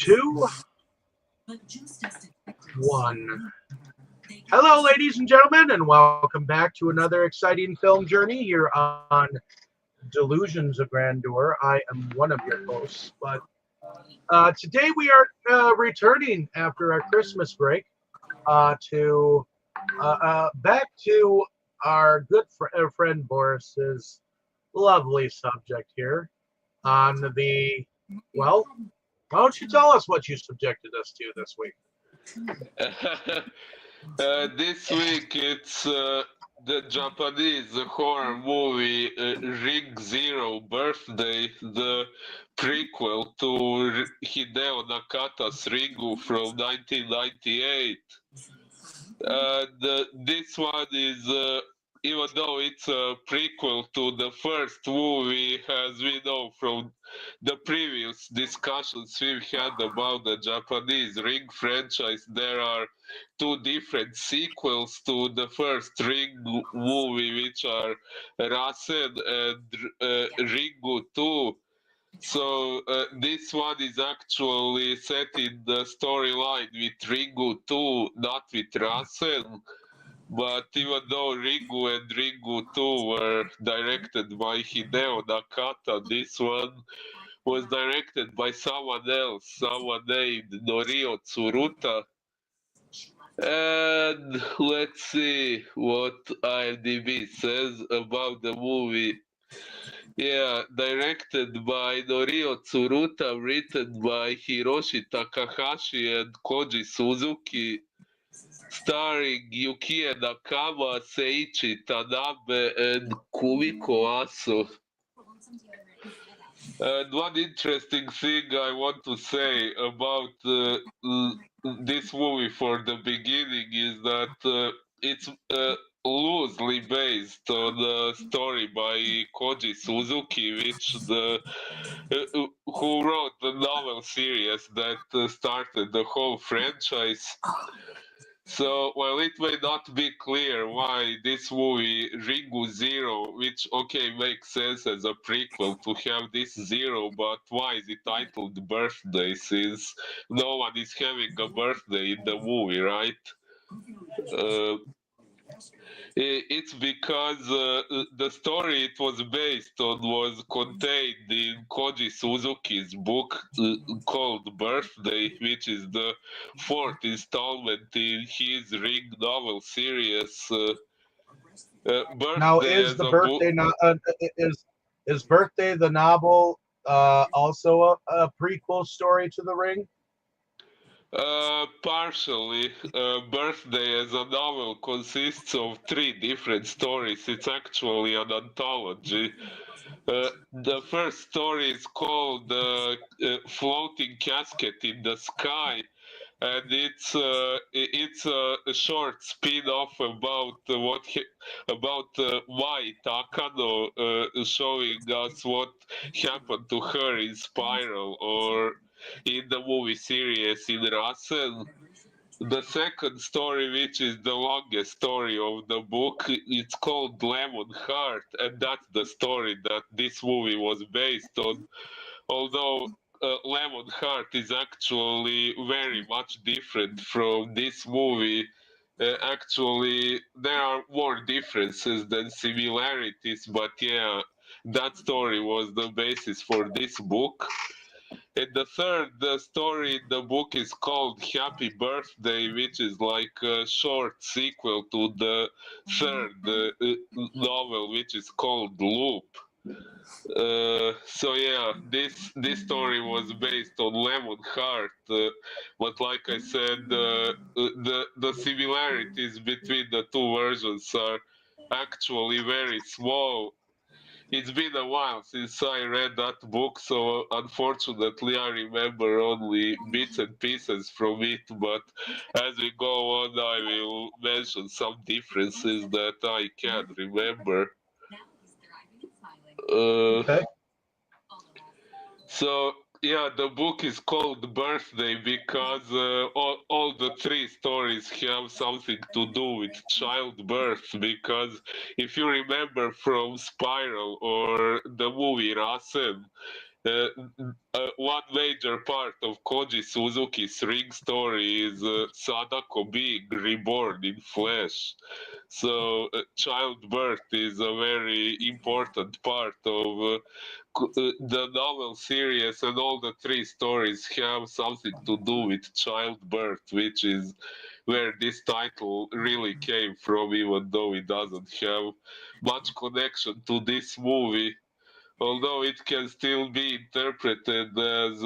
Two, one. Hello, ladies and gentlemen, and welcome back to another exciting film journey here on Delusions of Grandeur. I am one of your hosts, but today we are returning after our Christmas break to back to our good friend Boris's lovely subject here on the, well, why don't you tell us what you subjected us to this week? This week it's the Japanese horror movie Ring Zero Birthday, the prequel to Hideo Nakata's Ringu from 1998. This one is, even though it's a prequel to the first movie, as we know from the previous discussions we've had about the Japanese Ring franchise, there are two different sequels to the first Ring movie, which are Rasen and Ringu 2. So this one is actually set in the storyline with Ringu 2, not with Rasen. But even though Ringu and Ringu 2 were directed by Hideo Nakata, this one was directed by someone else, someone named Norio Tsuruta. And let's see what IMDb says about the movie. Yeah, directed by Norio Tsuruta, written by Hiroshi Takahashi and Koji Suzuki, starring Yukie Nakama, Seiichi Tanabe, and Kumiko Aso. And one interesting thing I want to say about this movie for the beginning is that it's loosely based on a story by Koji Suzuki, who wrote the novel series that started the whole franchise. So, while it may not be clear why this movie, Ringu Zero, which, okay, makes sense as a prequel to have this zero, but why is it titled Birthday, since no one is having a birthday in the movie, right? Uh, it's because the story it was based on was contained in Koji Suzuki's book called Birthday, which is the fourth installment in his Ring novel series. Now, Birthday is as the a book. birthday is Birthday the novel also a prequel story to The Ring? Partially. Birthday as a novel consists of three different stories. It's actually an anthology. The first story is called Floating Casket in the Sky, and it's a short spin-off about Mai Takano, showing us what happened to her in Spiral, or in the movie series in Rasen. The second story, which is the longest story of the book, it's called Lemon Heart, and that's the story that this movie was based on. Although Lemon Heart is actually very much different from this movie. Actually, there are more differences than similarities, but yeah, that story was the basis for this book. And the third story in the book is called Happy Birthday, which is like a short sequel to the third novel, which is called Loop. So yeah, this story was based on Lemon Heart, but like I said, the similarities between the two versions are actually very small. It's been a while since I read that book, so unfortunately I remember only bits and pieces from it, but as we go on, I will mention some differences that I can remember. Uh, Okay. so, yeah, the book is called Birthday because all the three stories have something to do with childbirth. Because if you remember from Spiral or the movie Rasen, uh, one major part of Koji Suzuki's Ring story is Sadako being reborn in flesh. So, childbirth is a very important part of the novel series, and all the three stories have something to do with childbirth, which is where this title really came from, even though it doesn't have much connection to this movie, although it can still be interpreted as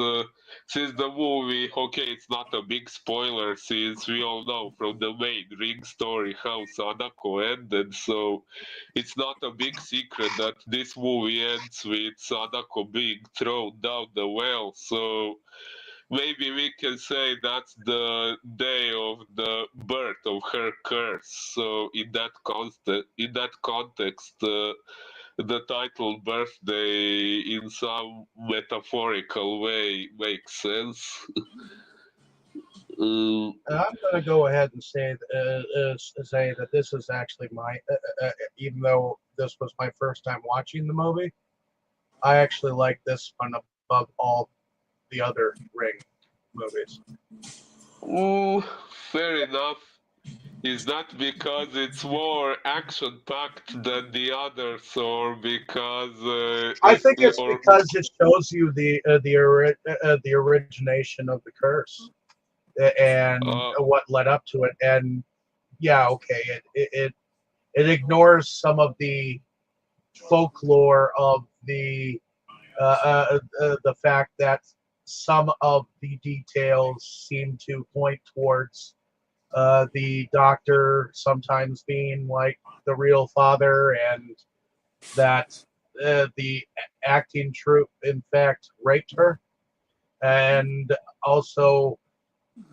since the movie, okay, it's not a big spoiler since we all know from the main Ring story how Sadako ended, so it's not a big secret that this movie ends with Sadako being thrown down the well, so maybe we can say that's the day of the birth of her curse. So in that context, the title birthday in some metaphorical way makes sense. I'm going to go ahead and say that this is actually even though this was my first time watching the movie, I actually like this one above all the other Ring movies. Ooh, fair enough. Is that because it's more action packed than the others, or because, I think it's or because it shows you the origination of the curse and uh, what led up to it. And yeah, okay, it ignores some of the folklore of the fact that some of the details seem to point towards the doctor sometimes being like the real father, and that the acting troupe in fact raped her, and also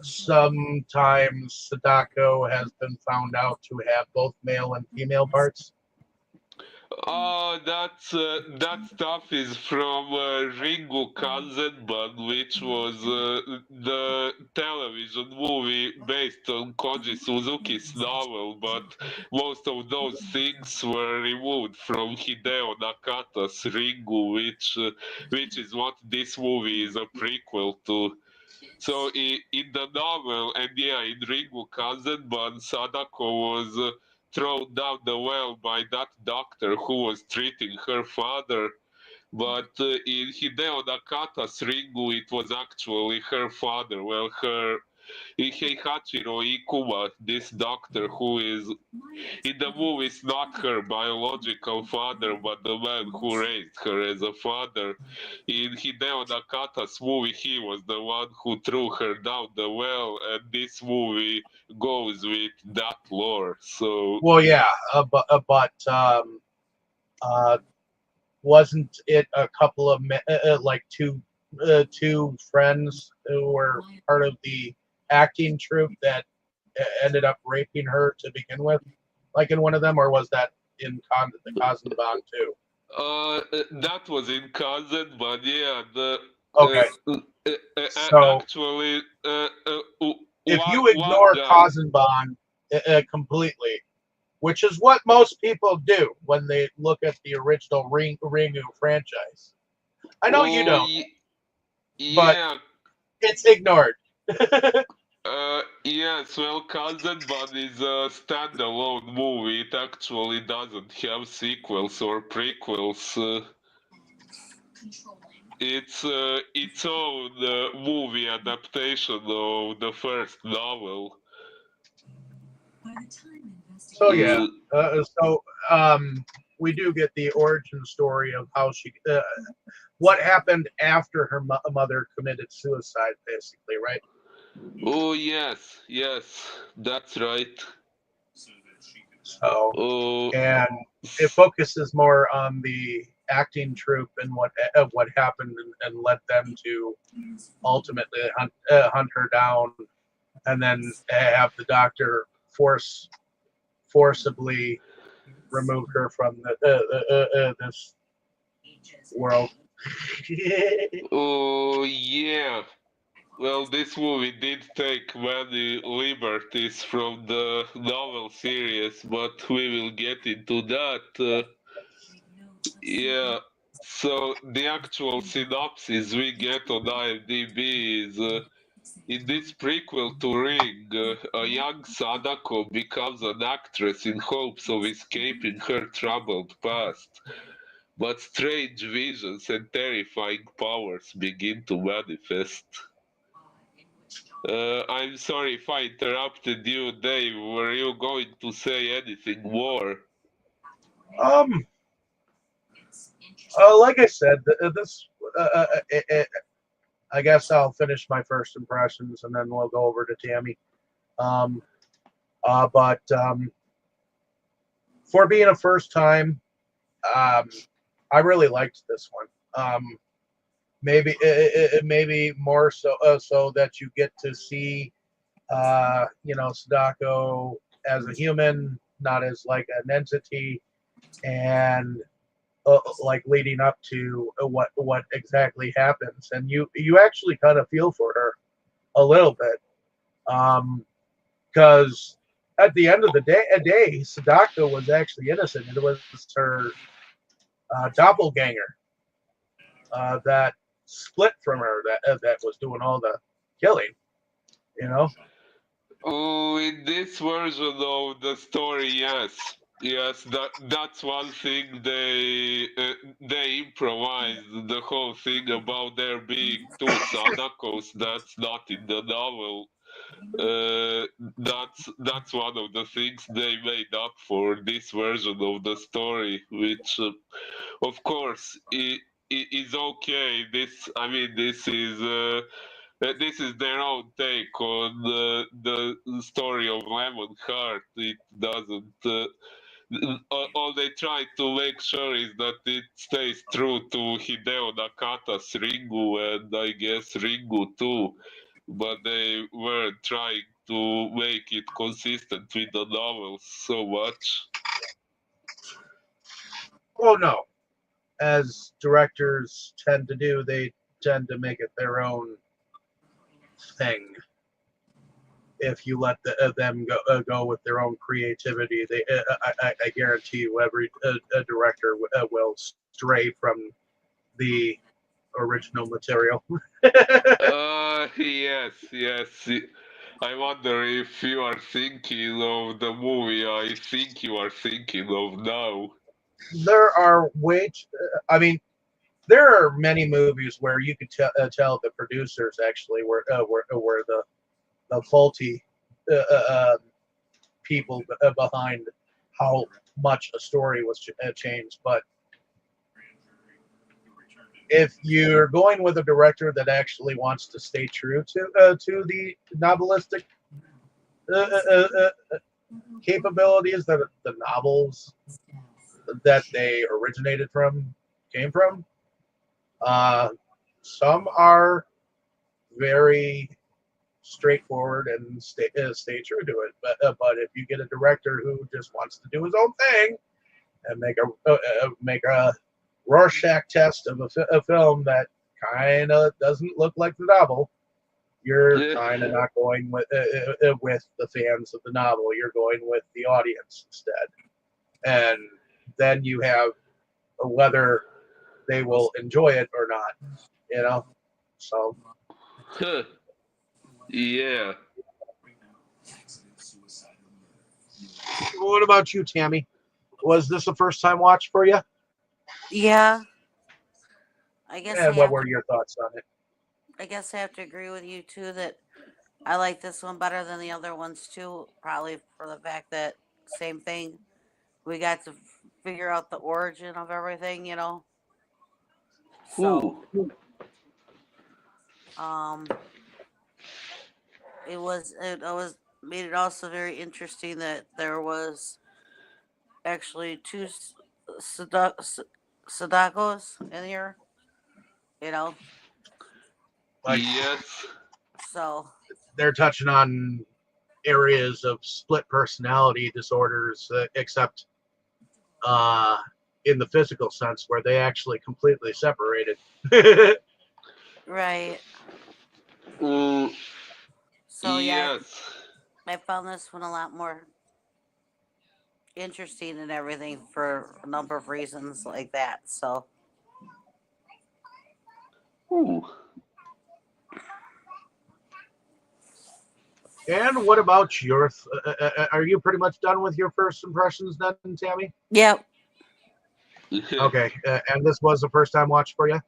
sometimes Sadako has been found out to have both male and female parts. that stuff is from Ringu Kanzenban, which was the television movie based on Koji Suzuki's novel, but most of those things were removed from Hideo Nakata's Ringu, which is what this movie is a prequel to. So in the novel, and yeah, in Ringu Kanzenban, Sadako was thrown down the well by that doctor who was treating her father. But in Hideo Nakata's Ringu, it was actually her father. Well, her Heihachiro Ikuma, this doctor who is in the movie is not her biological father, but the man who raised her as a father. In Hideo Nakata's movie, he was the one who threw her down the well, and this movie goes with that lore. So, Well, yeah, but uh, wasn't it a couple of like two friends who were part of the acting troupe that ended up raping her to begin with, like in one of them, or was that in the Kazenban too? that was in Kazan, but yeah, Okay, so actually, if you one ignore guy. Kazenban completely, which is what most people do when they look at the original Ringu franchise. I know you Oh, don't, but yeah. it's ignored. Yes, well, Cousin Bun is a standalone movie. It actually doesn't have sequels or prequels. It's its own movie adaptation of the first novel. So yeah, Uh, so we do get the origin story of how what happened after her mother committed suicide, basically, right? oh, yes, yes, that's right. So, Oh, and it focuses more on the acting troupe and what happened, and led them to ultimately hunt her down, and then have the doctor forcibly remove her from this world. oh, yeah. Well, this movie did take many liberties from the novel series, but we will get into that. Yeah. So the actual synopsis we get on IMDb is in this prequel to Ring, a young Sadako becomes an actress in hopes of escaping her troubled past. But strange visions and terrifying powers begin to manifest. I'm sorry if I interrupted you, Dave. Were you going to say anything more? Um, like I said, this I guess I'll finish my first impressions and then we'll go over to Tammy. Um, but for being a first time, um, I really liked this one. Maybe more so that you get to see Sadako as a human, not as like an entity, and like leading up to what exactly happens, and you actually kind of feel for her a little bit, because at the end of the day, Sadako was actually innocent. It was her doppelganger that split from her that was doing all the killing. You know. Oh, in this version of the story, yes. Yes, that's one thing they improvised the whole thing about there being two Sadakos. That's not in the novel. That's one of the things they made up for this version of the story, which, of course, is okay. This is their own take on the story of Lemon Heart. It doesn't. All they try to make sure is that it stays true to Hideo Nakata's Ringu and I guess Ringu too, but they weren't trying to make it consistent with the novels so much. Oh no, as directors tend to do, they tend to make it their own thing. If you let them go with their own creativity, I guarantee you, every director will stray from the original material. Yes. I wonder if you are thinking of the movie I think you are thinking of now. There are I mean, there are many movies where you could tell the producers actually were the faulty uh, uh, people behind how much a story was changed. But if you're going with a director that actually wants to stay true to the novelistic uh, uh, uh, capabilities that the novels that they originated from came from, uh, some are very straightforward and stay true to it. But if you get a director who just wants to do his own thing and make a Rorschach test of a film that kind of doesn't look like the novel, you're kind of not going with the fans of the novel. You're going with the audience instead, and then you have whether they will enjoy it or not. You know, so Huh. Yeah. what about you, Tammy? Was this a first time watch for you? Yeah, I guess I And what have to. were your thoughts on it? I guess I have to agree with you too that I like this one better than the other ones too. Probably for the fact that same thing. We got to figure out the origin of everything, you know. So, Who? um, it was made it also very interesting that there was actually two Sadakos in here, you know. Like Yes. So they're touching on areas of split personality disorders, except uh, in the physical sense, where they actually completely separated. right. Mm, So yeah, yes. I found this one a lot more interesting and everything for a number of reasons like that. So Ooh. And what about your? Are you pretty much done with your first impressions then, Tammy? Yep. Okay, and this was the first time watch for you.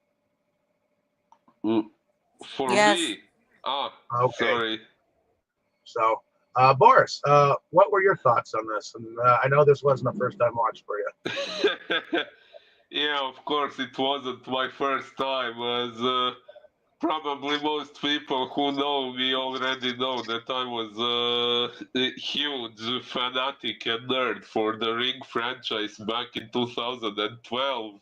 For Yes. me, ah, Okay, sorry. so Boris, what were your thoughts on this? And I know this wasn't a first time watch for you. Yeah, of course, it wasn't my first time, as probably most people who know me already know that I was a huge fanatic and nerd for the Ring franchise back in 2012.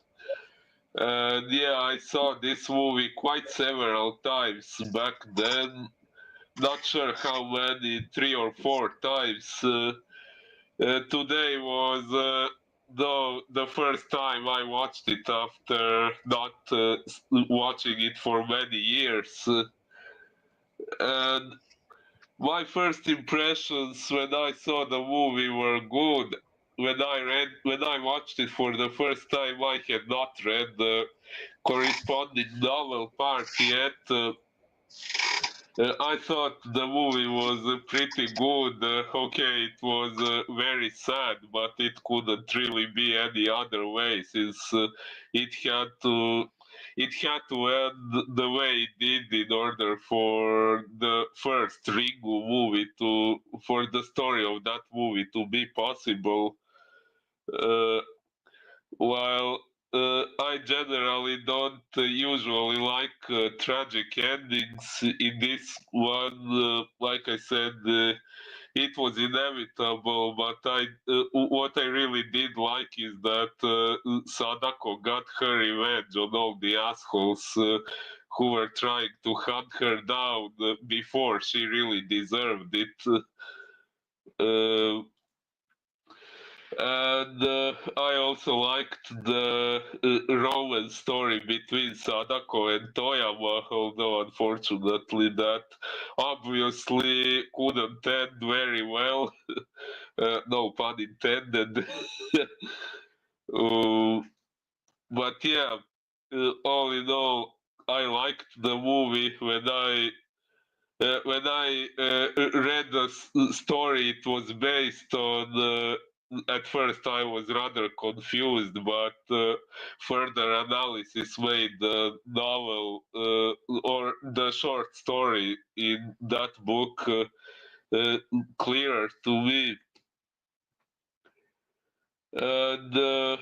And yeah, I saw this movie quite several times back then. Not sure how many, 3 or 4 times. Today was though the first time I watched it after not watching it for many years. And my first impressions when I saw the movie were good. When I watched it for the first time, I had not read the corresponding novel part yet. I thought the movie was pretty good. Okay, it was very sad, but it couldn't really be any other way since it had to it had to end the way it did in order for the first Ringu movie to for the story of that movie to be possible. Uh, while I generally don't usually like tragic endings, in this one, like I said, it was inevitable. But what I really did like is that Sadako got her revenge on all the assholes who were trying to hunt her down before she really deserved it. Uh, and I also liked the romance story between Sadako and Toyama, although unfortunately that obviously couldn't end very well. No pun intended. uh, but yeah, all in all, I liked the movie when I read the story, it was based on. At first, I was rather confused, but further analysis made the novel or the short story in that book clearer to me. And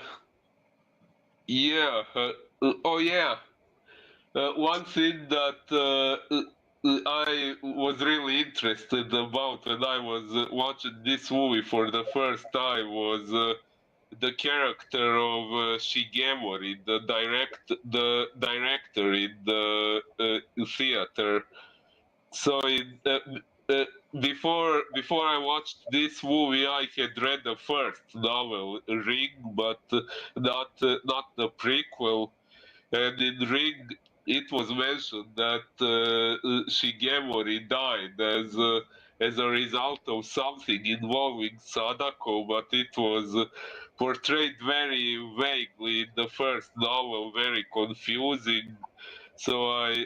yeah, oh yeah, one thing that I was really interested about when I was watching this movie for the first time was the character of Shigemori, the director in the theater. So uh, before I watched this movie, I had read the first novel, Ring, but not the prequel. And in Ring, it was mentioned that Shigemori died as a result of something involving Sadako, but it was portrayed very vaguely in the first novel, very confusing. So I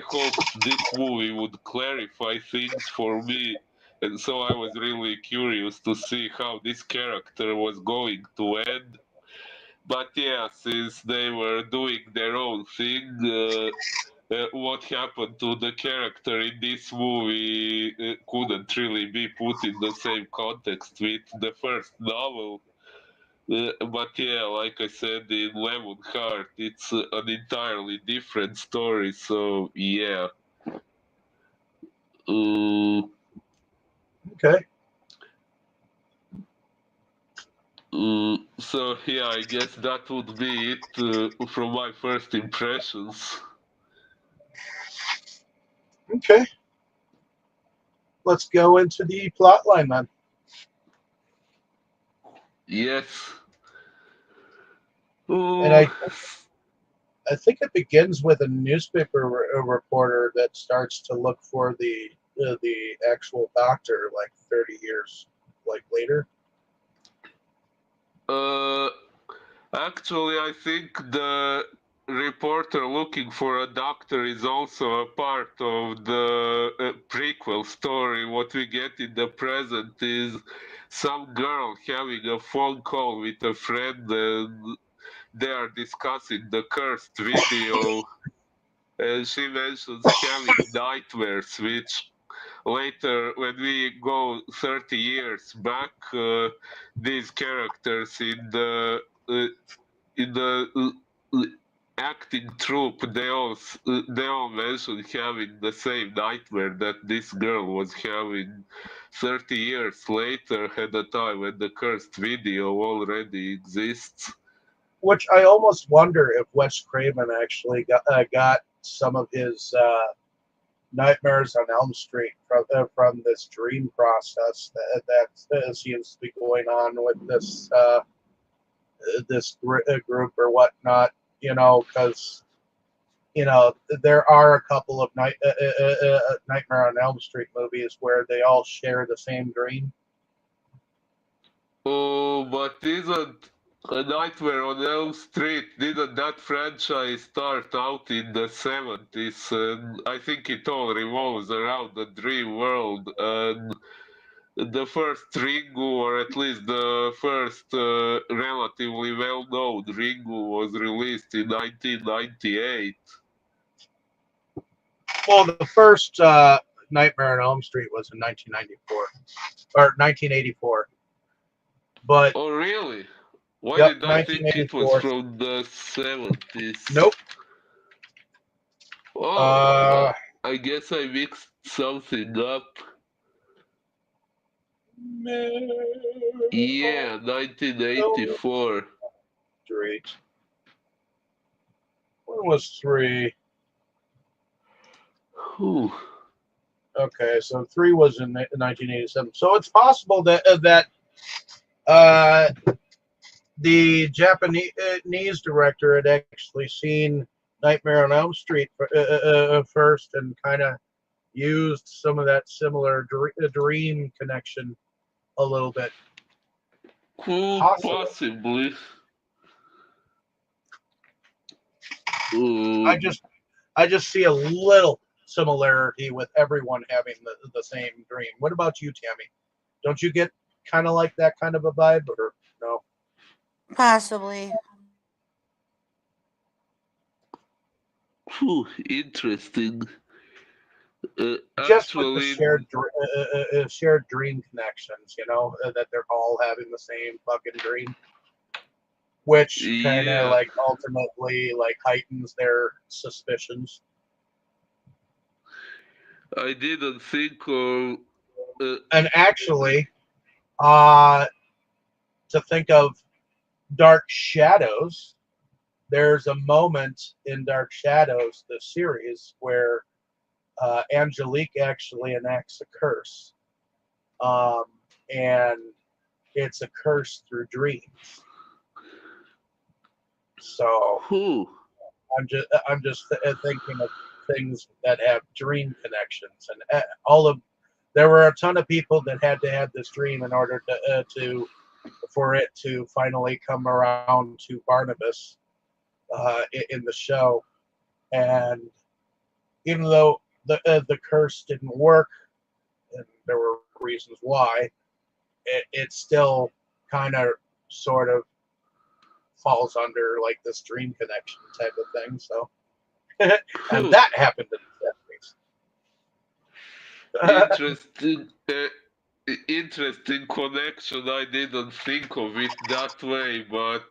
hoped this movie would clarify things for me, and so I was really curious to see how this character was going to end. But yeah, since they were doing their own thing, what happened to the character in this movie couldn't really be put in the same context with the first novel. But yeah, like I said, in Lemon Heart, it's an entirely different story. So yeah. Uh, Okay. so yeah, I guess that would be it from my first impressions. Okay. Let's go into the plot line then. Yes. And Uh, I think it begins with a newspaper reporter that starts to look for the actual doctor like 30 years like later. uh, Actually, I think reporter looking for a doctor is also a part of the prequel story. What we get in the present is some girl having a phone call with a friend, and they are discussing the cursed video, and she mentions having nightmares, which later, when we go 30 years back, these characters uh, in the acting troupe, they all mentioned having the same nightmare that this girl was having 30 years later, at the time when the cursed video already exists. Which I almost wonder if Wes Craven actually got some of his Nightmares on Elm Street from this dream process that seems to be going on with this group or whatnot. Because there are a couple of Nightmare on Elm Street movies where they all share the same dream. Oh, but isn't A Nightmare on Elm Street, didn't that franchise start out in the 70s? And I think it all revolves around the dream world. And the first Ringu, or at least the first relatively well-known Ringu, was released in 1998. Well, the first Nightmare on Elm Street was in 1994 or 1984, but Oh, really? Why yep, did I think it was 1984. from the 70s? Nope. Oh, Uh, I guess I mixed something up. Yeah, Elm 1984. Street. When was 3? Whew. Okay, so 3 was in 1987. So it's possible that uh, the Japanese director had actually seen Nightmare on Elm Street first and kind of used some of that similar dream connection a little bit. Possible. Possibly. I Uh, just I just see a little similarity with everyone having the same dream. What about you, Tammy? Don't you get kind of like that kind of a vibe, or no? Possibly. Interesting. Just with the Actually, shared dream connections, that they're all having the same fucking dream, which kind of yeah, like ultimately like heightens their suspicions. I didn't think of. Uh, And actually, uh, to think of Dark Shadows, there's a moment in Dark Shadows, the series, where Angelique actually enacts a curse, um, and it's a curse through dreams. So whew. I'm just thinking of things that have dream connections, and there were a ton of people that had to have this dream in order to for it to finally come around to Barnabas in the show, and even though the curse didn't work, and there were reasons why, it still kind of sort of falls under like this dream connection type of thing. So, and Whew. that happened in the 70s. Interesting. Interesting connection. I didn't think of it that way, but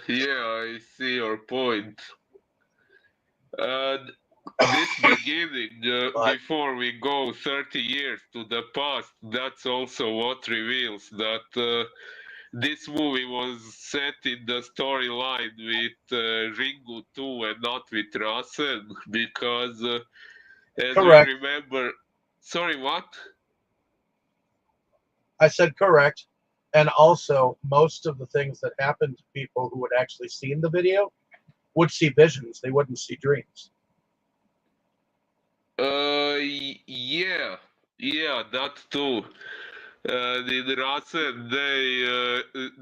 yeah, I see your point. And this beginning, But before we go 30 years to the past, that's also what reveals that this movie was set in the storyline with Ringu 2 and not with Rasen, because as we correct. remember, sorry, what? I said correct. And also, most of the things that happened to people who had actually seen the video would see visions. They wouldn't see dreams. Yeah, yeah, that too. And in Rasen,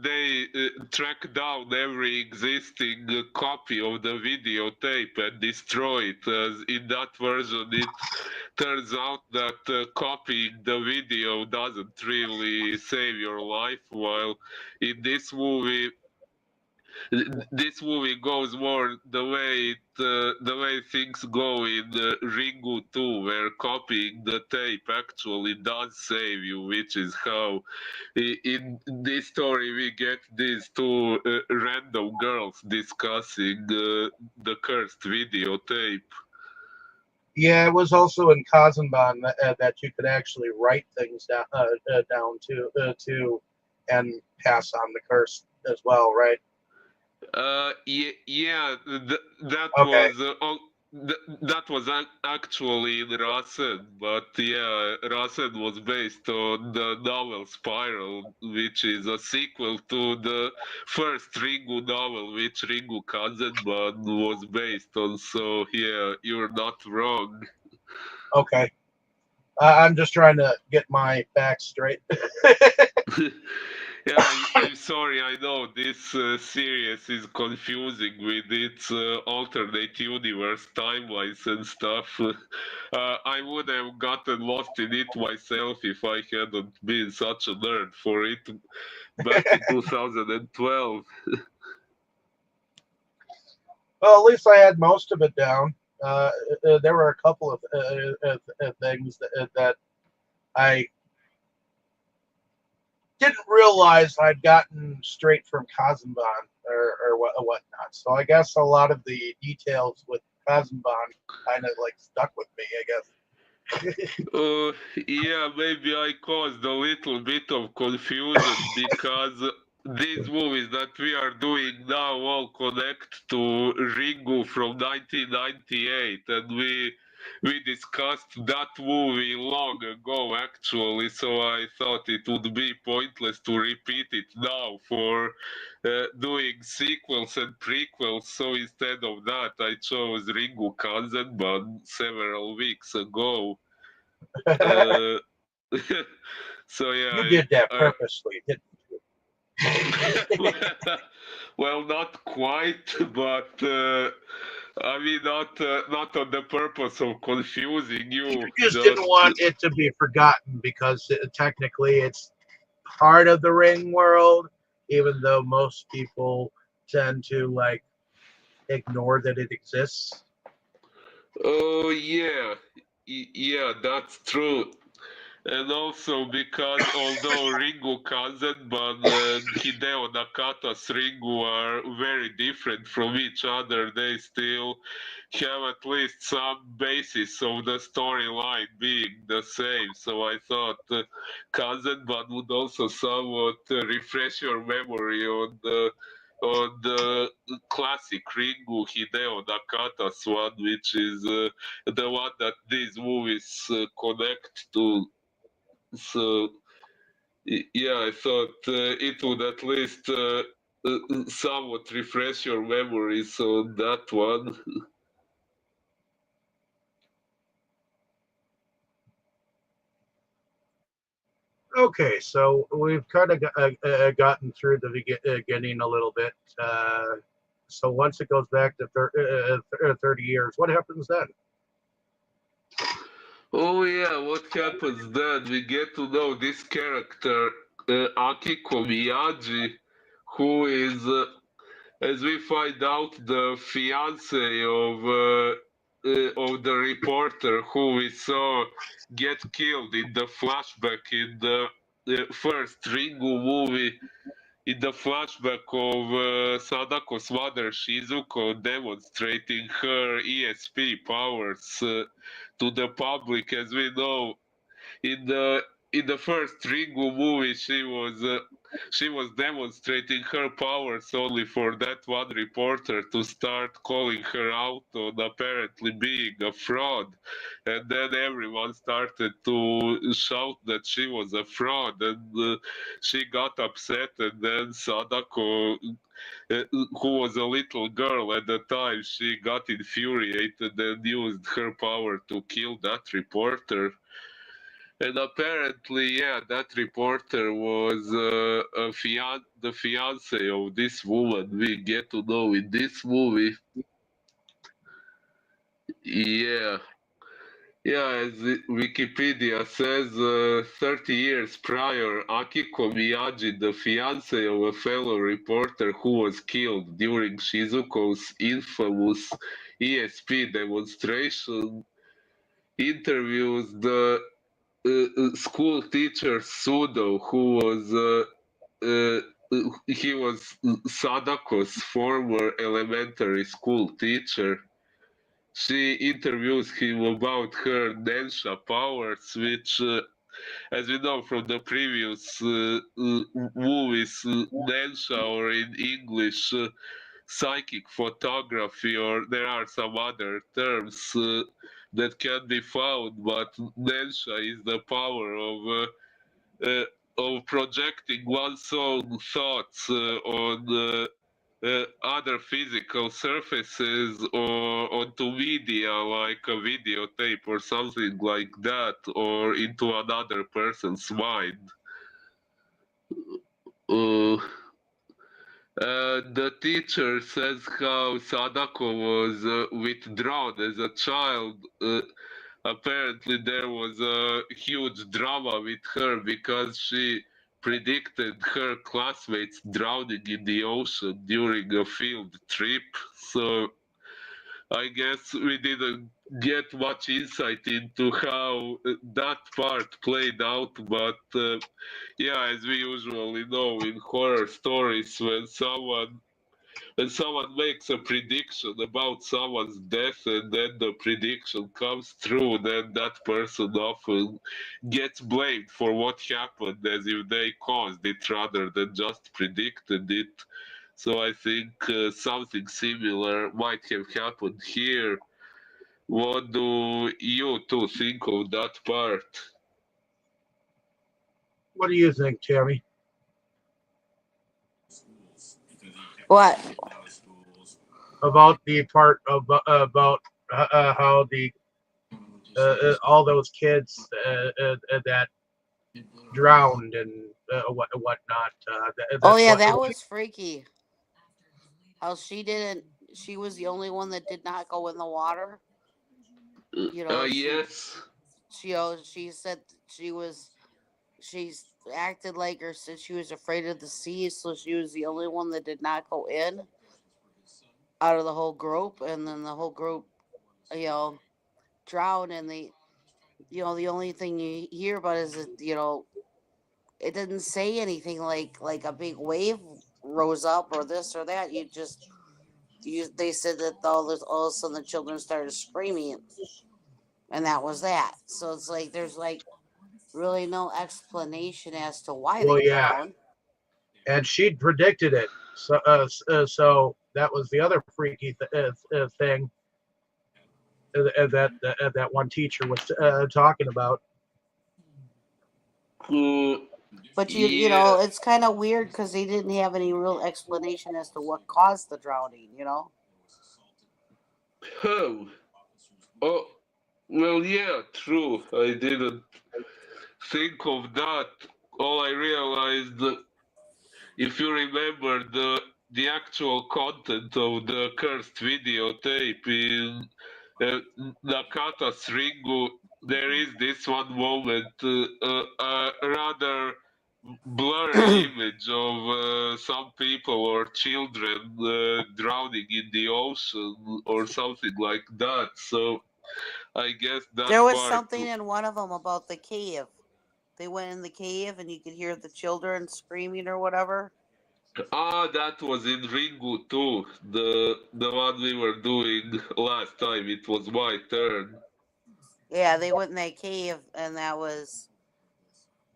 they track down every existing copy of the videotape and destroy it. As in that version, it turns out that copying the video doesn't really save your life, while in this movie goes more the way things go in Ringu 2, where copying the tape actually does save you, which is how in this story we get these two random girls discussing the cursed videotape. Yeah, it was also in Kazanban that you could actually write things down to and pass on the curse as well, right? Yeah, that Okay. was that was actually in Rasen, but yeah, Rasen was based on the novel Spiral, which is a sequel to the first Ringu novel, which Ringu Kazenban was based on. So yeah, you're not wrong. Okay. I'm just trying to get my facts straight. Yeah, I'm sorry. I know this series is confusing with its alternate universe timelines and stuff. I would have gotten lost in it myself if I hadn't been such a nerd for it back in 2012. Well, at least I had most of it down. There were a couple of things that I didn't realize I'd gotten straight from Kazanban or whatnot. So I guess a lot of the details with Kazanban kind of like stuck with me, I guess. Uh, yeah, maybe I caused a little bit of confusion because these movies that we are doing now all connect to Ringu from 1998, and we discussed that movie long ago actually, so I thought it would be pointless to repeat it now for doing sequels and prequels. So instead of that, I chose Ringu Kanzenban several weeks ago. Uh, so You yeah, did that purposely, didn't you? well, not quite, but I mean, not on the purpose of confusing You you. just didn't Just want it to be forgotten because technically it's part of the ring world, even though most people tend to like ignore that it exists. oh yeah, yeah, that's true. And also because although Ringu Kanzenban and Hideo Nakata's Ringu are very different from each other, they still have at least some basis of the storyline being the same. So I thought Kanzenban would also somewhat refresh your memory on the classic Ringu Hideo Nakata's one, which is the one that these movies connect to. So yeah, I thought it would at least somewhat refresh your memories on that one. Okay, so we've kind of gotten through the beginning a little bit. So once it goes back to 30 years, what happens then? Oh yeah, what happens then? We get to know this character, Akiko Miyagi, who is, as we find out, the fiance of the reporter who we saw get killed in the flashback in the first Ringu movie, in the flashback of Sadako's mother Shizuko demonstrating her ESP powers to the public. As we know, in the first Ringu movie, she was demonstrating her powers only for that one reporter to start calling her out on apparently being a fraud, and then everyone started to shout that she was a fraud, and she got upset, and then Sadako, who was a little girl at the time, she got infuriated and used her power to kill that reporter. And apparently, yeah, that reporter was the fiance of this woman. We get to know in this movie. Yeah. Yeah, as Wikipedia says, 30 years prior, Akiko Miyagi, the fiance of a fellow reporter who was killed during Shizuko's infamous ESP demonstration, interviews the school teacher Sudo, who was he was Sadako's former elementary school teacher. She interviews him about her Nensha powers, which, as we know from the previous movies, Nensha, or in English, psychic photography, or there are some other terms that can be found, but Nensha is the power of projecting one's own thoughts on other physical surfaces or onto media like a videotape or something like that, or into another person's mind. Uh, the teacher says how Sadako was withdrawn as a child. Apparently, there was a huge drama with her because she predicted her classmates drowning in the ocean during a field trip. So I guess we didn't get much insight into how that part played out, but yeah, as we usually know in horror stories, when someone makes a prediction about someone's death and then the prediction comes true, then that person often gets blamed for what happened as if they caused it rather than just predicted it. So I think something similar might have happened here. What do you two think of that part? What do you think, Tammy? What? About the part about how the all those kids that drowned and whatnot. Oh That's yeah, what. that was freaky. How she didn't. She was the only one that did not go in the water. You know, Yes. she said she was. She's acted like her said she was afraid of the sea, so she was the only one that did not go in out of the whole group, and then the whole group, you know, drowned, and the only thing you hear about is that it didn't say anything like a big wave rose up or this or that. They said that all of a sudden the children started screaming, and that was that. So it's like there's like really no explanation as to why Well, they yeah, drowned. and she'd predicted it. So that was the other freaky thing that one teacher was talking about. Uh, But yeah. it's kind of weird because they didn't have any real explanation as to what caused the drowning. Oh. Oh. Well, yeah, true. I didn't think of that. All I realized, if you remember the actual content of the cursed videotape in uh, Nakata's Ringu, there is this one moment, a rather blurry image of some people or children drowning in the ocean or something like that. So I guess that There was part. something in one of them about the cave. They went in the cave and you could hear the children screaming or whatever. Ah, that was in Ringu too. The one we were doing last time. It was my turn. Yeah, they went in that cave and that was,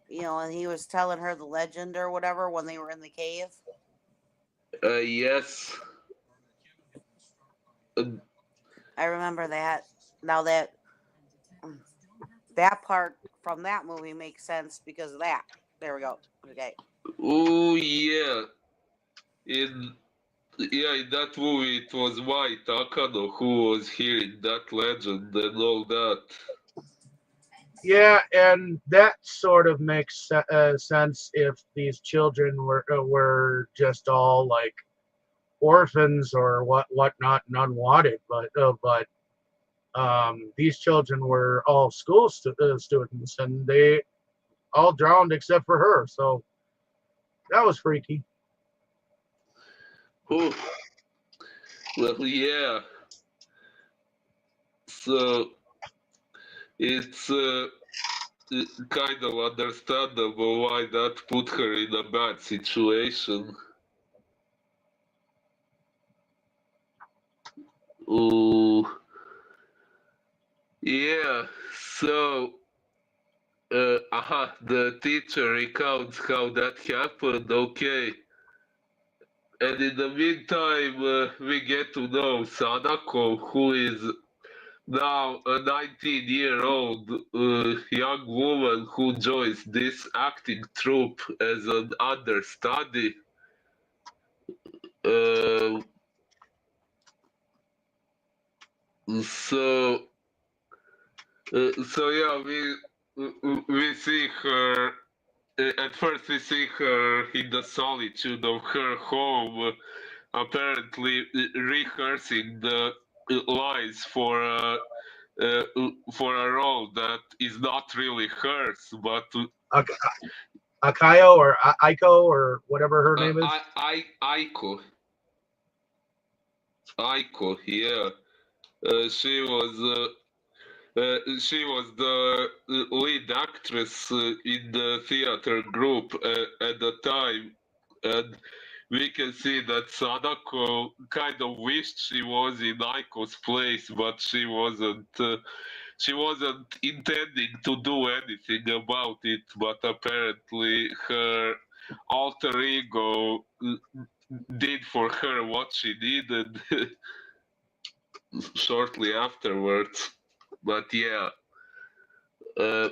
and he was telling her the legend or whatever when they were in the cave. Yes. Uh, I remember that. Now that part from that movie makes sense because of that. There we go. Okay. oh yeah. In in that movie it was my Takano who was hearing that legend and all that. Yeah, and that sort of makes sense if these children were just all like orphans or whatnot and unwanted, but these children were all students, and they all drowned except for her. So that was freaky. Oh, well, yeah. So it's kind of understandable why that put her in a bad situation. Ooh, yeah. So, the teacher recounts how that happened. Okay. And in the meantime, we get to know Sadako, who is now a 19-year-old young woman who joins this acting troupe as an understudy. Uh, so, so yeah, we see her. At first, we see her in the solitude of her home, apparently rehearsing the lines uh, for a role that is not really hers, but Ak- Akayo or Aiko or whatever her name is. Aiko, Aiko, yeah, she was. She was the lead actress in the theater group at the time, and we can see that Sadako kind of wished she was in Aiko's place, but she wasn't. She wasn't intending to do anything about it, but apparently her alter ego did for her what she needed shortly afterwards. But yeah, uh,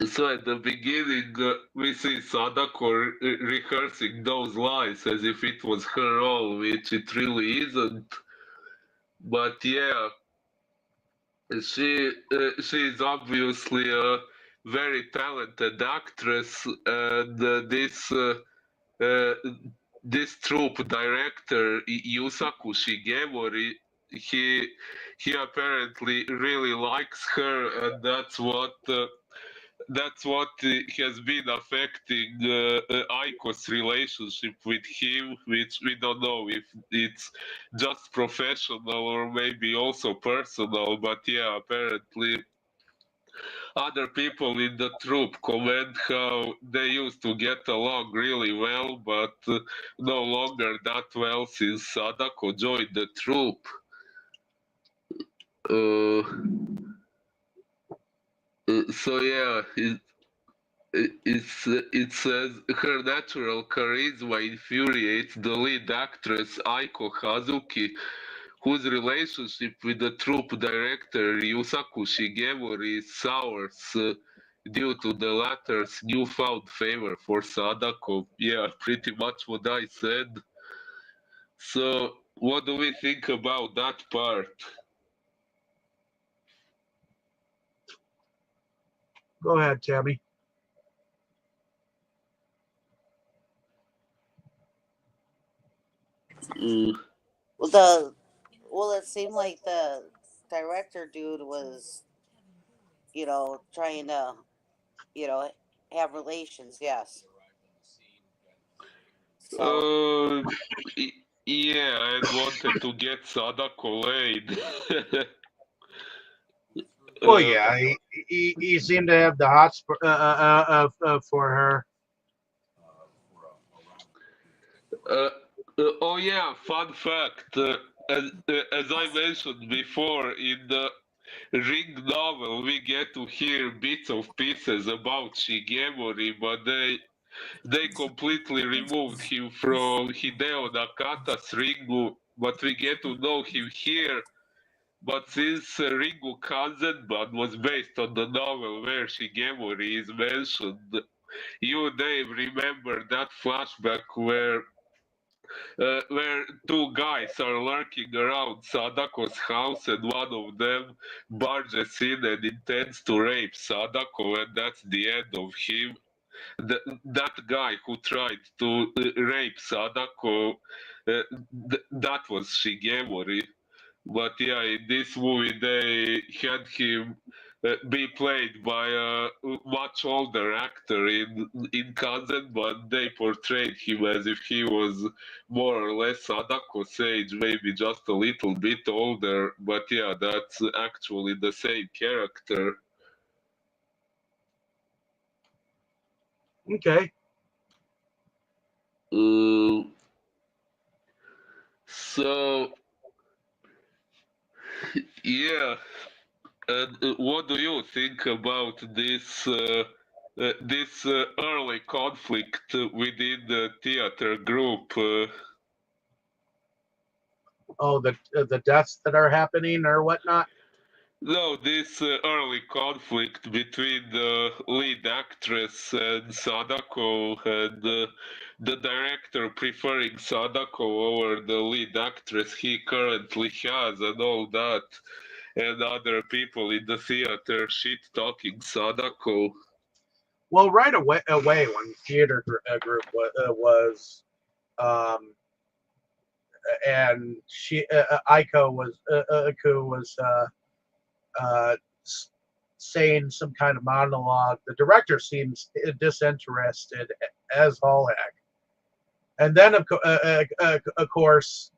so at the beginning, we see Sadako rehearsing those lines as if it was her role, which it really isn't. But yeah, she is obviously a very talented actress, and uh, this troupe director Yusaku Shigemori, he he apparently really likes her, and that's what has been affecting Aiko's relationship with him, which we don't know if it's just professional or maybe also personal. But yeah, apparently other people in the troupe comment how they used to get along really well, but no longer that well since Sadako joined the troupe. Uh, so yeah, it says her natural charisma infuriates the lead actress Aiko Hazuki, whose relationship with the troupe director Yusaku Shigemori sours due to the latter's newfound favor for Sadako. Yeah, pretty much what I said. So, what do we think about that part? Go ahead, Tammy. Mm. Well, it seemed like the director dude was, trying to, you know, have relations. Yes. So Uh, yeah, and wanted to get Sadako laid. Well, uh, yeah, he seemed to have the hots for her. Uh, oh yeah, fun fact. As I mentioned before, in the Ring novel, we get to hear bits of pieces about Shigemori, but they completely removed him from Hideo Nakata's Ringu. But we get to know him here. But since Ringu Kanzenban was based on the novel where Shigemori is mentioned, you, Dave, remember that flashback where where two guys are lurking around Sadako's house, and one of them barges in and intends to rape Sadako, and that's the end of him. That guy who tried to rape Sadako, that was Shigemori. But yeah, in this movie they had him be played by a much older actor in Kanzen, but they portrayed him as if he was more or less Sadako's age, maybe just a little bit older. But yeah, that's actually the same character. Okay. Uh, so yeah, and what do you think about this early conflict within the theater group? Oh, the deaths that are happening or whatnot. No, this early conflict between the lead actress and Sadako, and the director preferring Sadako over the lead actress he currently has, and all that, and other people in the theater shit talking Sadako. Well, right away when theater group was um, and she Aiko was Aku was uh, saying some kind of monologue. The director seems disinterested as all heck. And then of course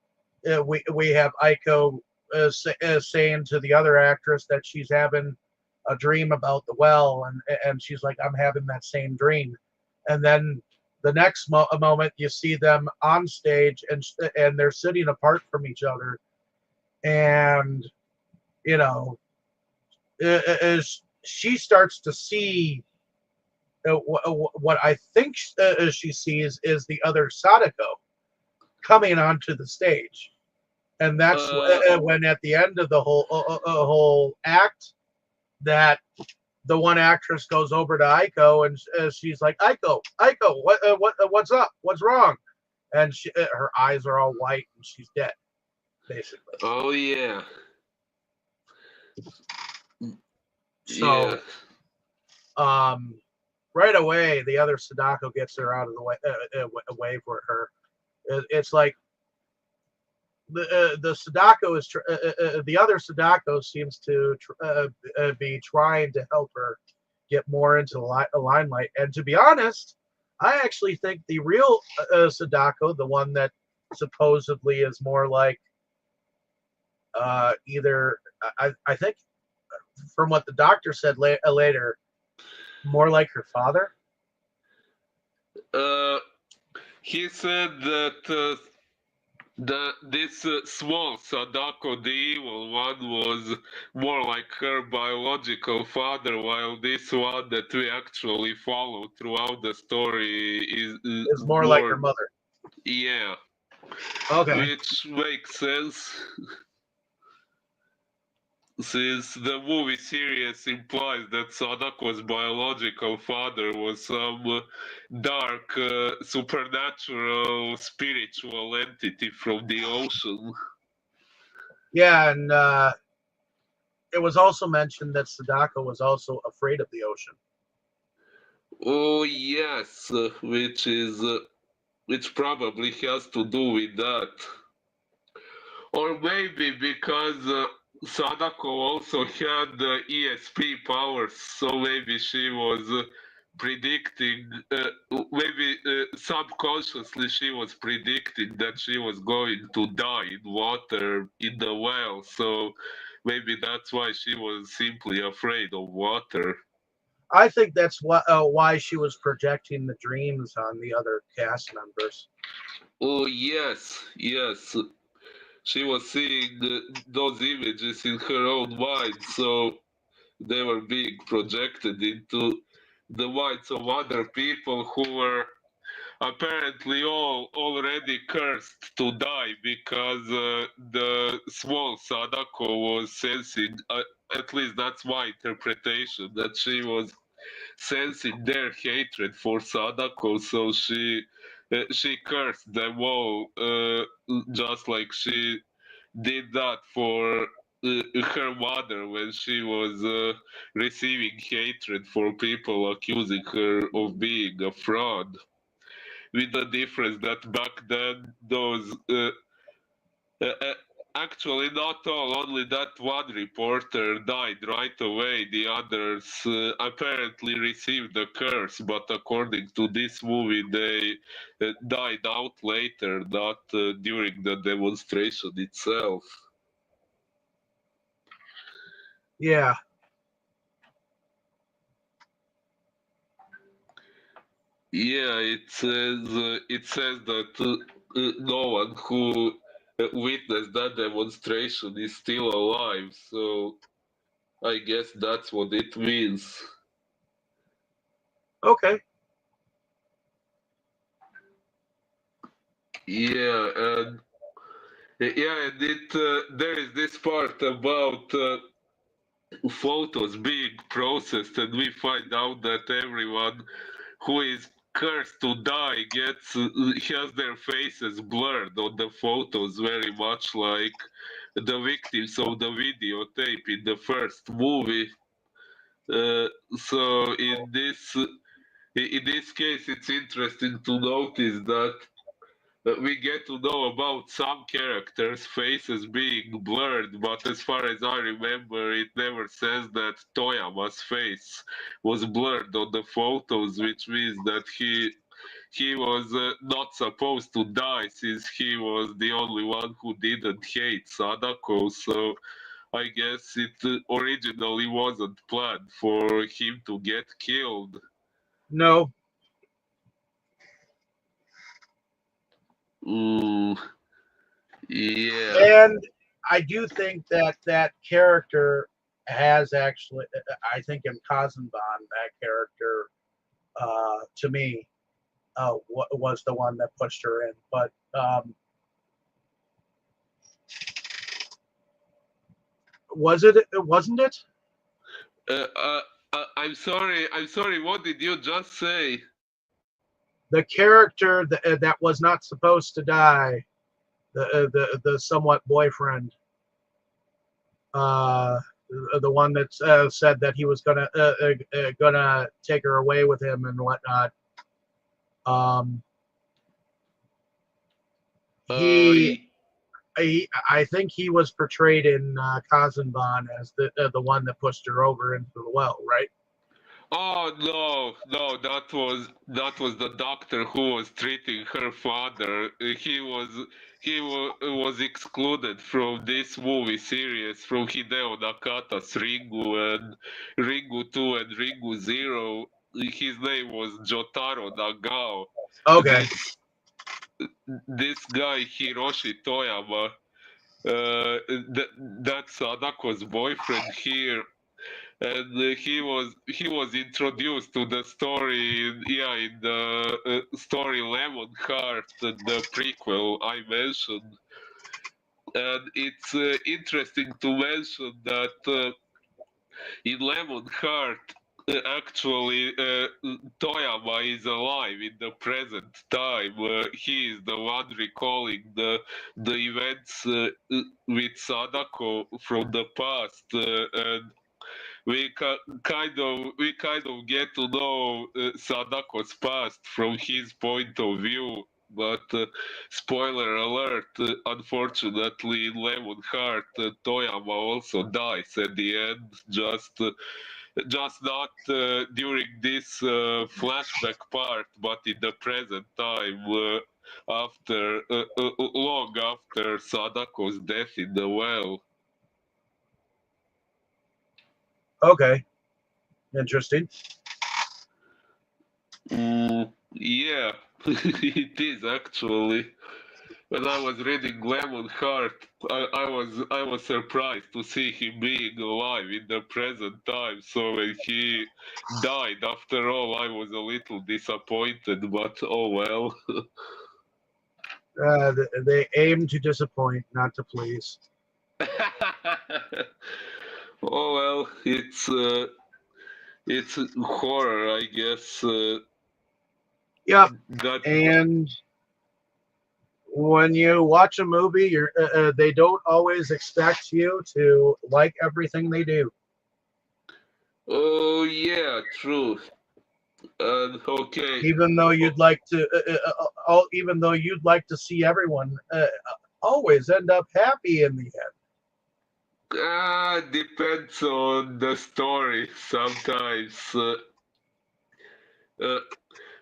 we have Aiko saying to the other actress that she's having a dream about the well, and she's like, I'm having that same dream. And then the next moment you see them on stage, and they're sitting apart from each other, and you know, as she starts to see what I think she sees is the other Sadako coming onto the stage, and that's Uh, when at the end of the whole act that the one actress goes over to Aiko, and she's like, Aiko, what's up? What's wrong? And her eyes are all white, and she's dead, basically. oh yeah, yeah. So, right away, the other Sadako gets her out of the way, away for her. It's like the Sadako is the other Sadako seems to be trying to help her get more into the limelight. And to be honest, I actually think the real Sadako, the one that supposedly is more like either I think from what the doctor said later, more like her father. Uh, he said that this small Sadako, the evil one, was more like her biological father, while this one that we actually follow throughout the story Is more like her more, mother. yeah, Okay. which makes sense. Since the movie series implies that Sadako's biological father was some dark, supernatural, spiritual entity from the ocean. Yeah, and it was also mentioned that Sadako was also afraid of the ocean. Oh yes, which probably has to do with that, or maybe because Sadako also had ESP powers, so maybe she was predicting, maybe subconsciously she was predicting that she was going to die in water in the well, so maybe that's why she was simply afraid of water. I think that's why she was projecting the dreams on the other cast members. Oh yes, yes. She was seeing those images in her own mind, so they were being projected into the minds of other people who were apparently all already cursed to die because the small Sadako was sensing, at least that's my interpretation, that she was sensing their hatred for Sadako, so she she cursed them all, just like she did that for her mother when she was receiving hatred for people accusing her of being a fraud. With the difference that back then those uh, uh, actually not all, only that one reporter died right away. The others apparently received the curse, but according to this movie, they died out later, not during the demonstration itself. Yeah. Yeah, it says that no one who witnessed that demonstration is still alive. So I guess that's what it means. Okay. Yeah, and there is this part about photos being processed, and we find out that everyone who is cursed to die gets has their faces blurred on the photos, very much like the victims of the videotape in the first movie. So in this case, it's interesting to notice that we get to know about some characters' faces being blurred, but as far as I remember, it never says that Toyama's face was blurred on the photos, which means that he was not supposed to die since he was the only one who didn't hate Sadako. So I guess it originally wasn't planned for him to get killed. No. Mm, yeah. And I do think that that character has actually, I think in Kazanban, that character, to me, was the one that pushed her in. But was it? Wasn't it? Uh, uh, I'm sorry. I'm sorry. What did you just say? The character that was not supposed to die, the somewhat boyfriend, uh, the one that said that he was gonna take her away with him and whatnot. Um, Uh, he, I think he was portrayed in Kazanban as the one that pushed her over into the well, right? oh no, that was the doctor who was treating her father. He was excluded from this movie series from Hideo Nakata's Ringu and Ringu 2 and Ringu 0. His name was Jotaro Nagao. Okay, This this guy Hiroshi Toyama, that's Sadako's boyfriend here, and he was introduced to the story, in the story Lemon Heart, the prequel I mentioned, and it's interesting to mention that in Lemon Heart. Actually, Toyama is alive in the present time. He is the one recalling the events with Sadako from the past, and we kind of get to know Sadako's past from his point of view. But spoiler alert, unfortunately, in Lemon Heart, Toyama also dies at the end. Just not during this flashback part, but in the present time, long after Sadako's death in the well. okay, interesting. Yeah, it is actually. When I was reading Lemon Heart, I was surprised to see him being alive in the present time. So when he died, after all, I was a little disappointed. But oh well. They aim to disappoint, not to please. Oh well, it's horror, I guess. Yep. That And when you watch a movie, they don't always expect you to like everything they do. oh yeah, true. And okay. Even though Oh, you'd like to, even though you'd like to see everyone always end up happy in the end. depends on the story sometimes. Uh,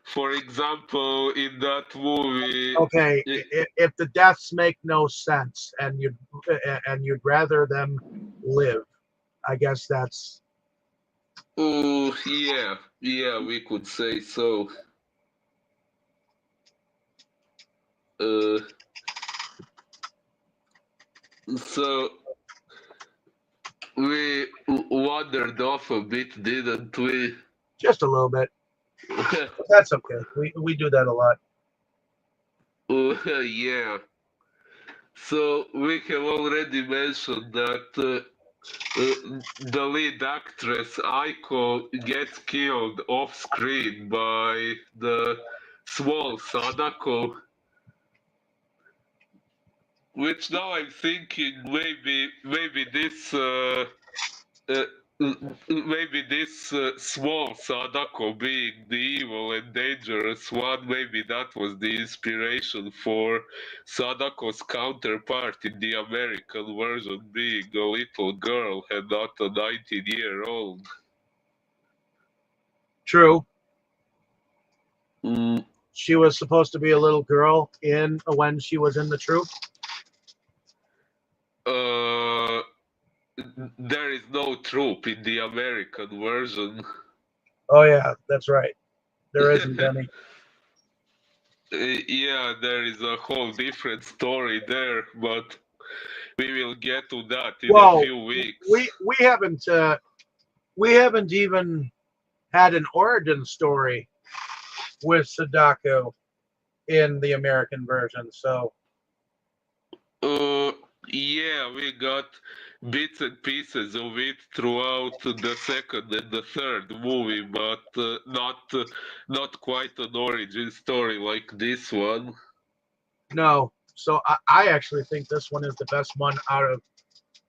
for example, in that movie, Okay, if the deaths make no sense and you'd rather them live, I guess that's oh yeah, yeah, we could say so. Uh, so we wandered off a bit, didn't we? just a little bit. But that's okay. We do that a lot. Yeah. So we have already mentioned that the lead actress Aiko gets killed off screen by the small Sadako, which now I'm thinking maybe this uh, maybe this small Sadako being the evil and dangerous one, maybe that was the inspiration for Sadako's counterpart in the American version being a little girl and not a 19-year-old. True. Mm, She was supposed to be a little girl in when she was in the troop. uh, there is no troop in the American version. Oh yeah, that's right. There isn't any. Yeah, there is a whole different story there, but we will get to that in a Well, few weeks. we haven't even had an origin story with Sadako in the American version. So Uh, yeah, we got bits and pieces of it throughout the second and the third movie, but not quite an origin story like this one. no. So I actually think this one is the best one out of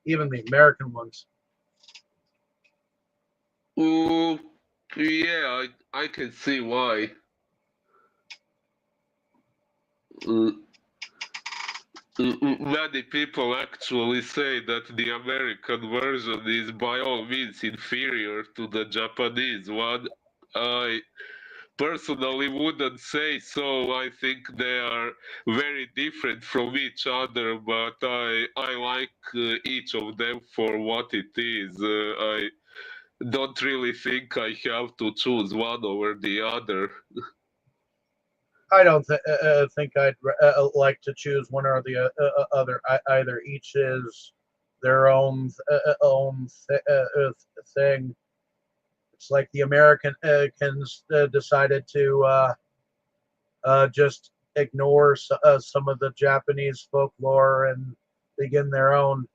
even the American ones. Ooh, yeah, I can see why. Uh, Many people actually say that the American version is by all means inferior to the Japanese one. I personally wouldn't say so. I think they are very different from each other, but I like each of them for what it is. I don't really think I have to choose one over the other. I don't think I'd like to choose one or the other either. Each is their own thing. It's like the Americans decided to just ignore some of the Japanese folklore and begin their own.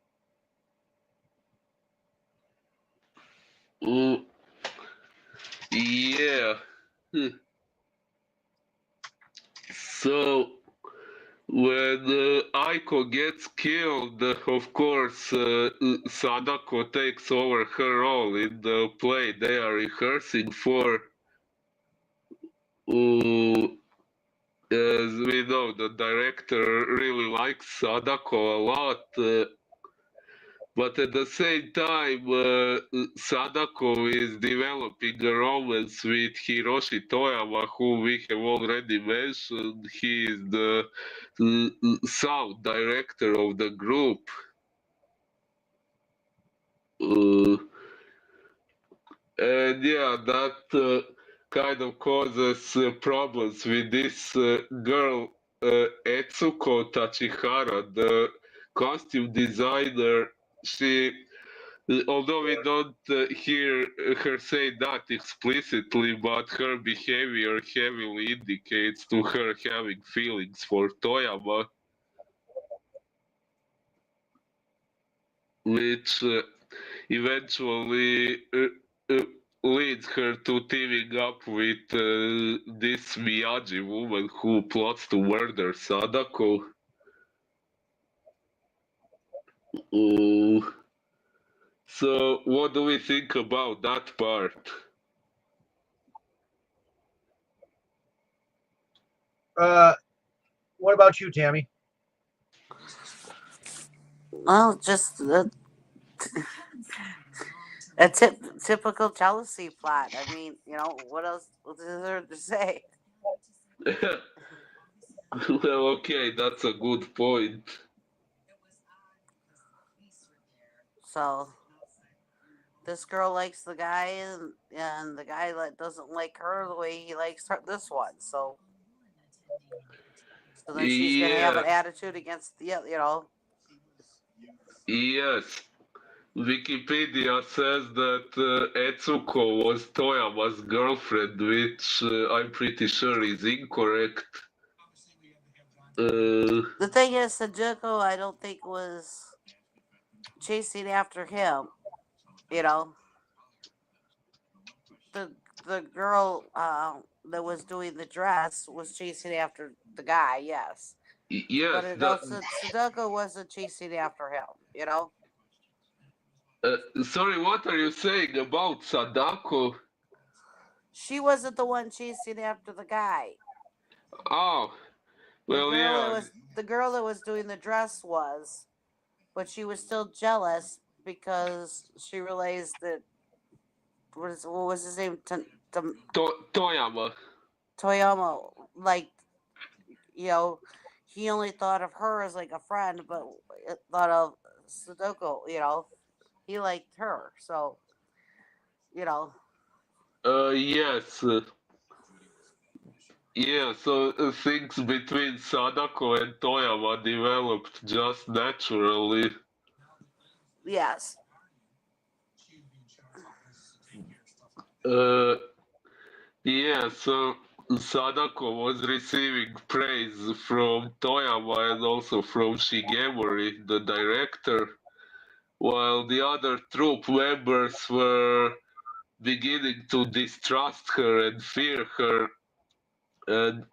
Uh, yeah. So when Aiko gets killed, of course, Sadako takes over her role in the play they are rehearsing for. Uh, as we know, the director really likes Sadako a lot, but at the same time, Sadako is developing a romance with Hiroshi Toyama, who we have already mentioned. He is the sound director of the group. Uh, and yeah, that kind of causes problems with this girl, Etsuko Tachihara, the costume designer. She, although we don't hear her say that explicitly, but her behavior heavily indicates to her having feelings for Toyama, which eventually leads her to teaming up with this Miyagi woman who plots to murder Sadako. Uh, so, what do we think about that part? What about you, Tammy? Well, just typical jealousy plot. I mean, what else is there to say? Well, okay, that's a good point. So this girl likes the guy, and the guy doesn't like her the way he likes this one. So then she's gonna have an Yes, attitude against yes. Wikipedia says that Etsuko was Toyama's girlfriend, which I'm pretty sure is incorrect. The thing is, Sajuko, I don't think was chasing after him. You know, the the girl that was doing the dress was chasing after the guy. Yes, yes, but it also Sajuko wasn't chasing after him. sorry, what are you saying about Sadako? She wasn't the one chasing after the guy. Oh, well, yeah, The girl that was doing the dress was, but she was still jealous because she realized that what was his name? Toyama. Toyama, like, he only thought of her as like a friend, but thought of Sadoko, he liked her. So, you know, Yes. Yeah, so things between Sadako and Toyama developed just naturally. yes. Uh, yeah, so Sadako was receiving praise from Toyama and also from Shigemori, the director, while the other troupe members were beginning to distrust her and fear her. And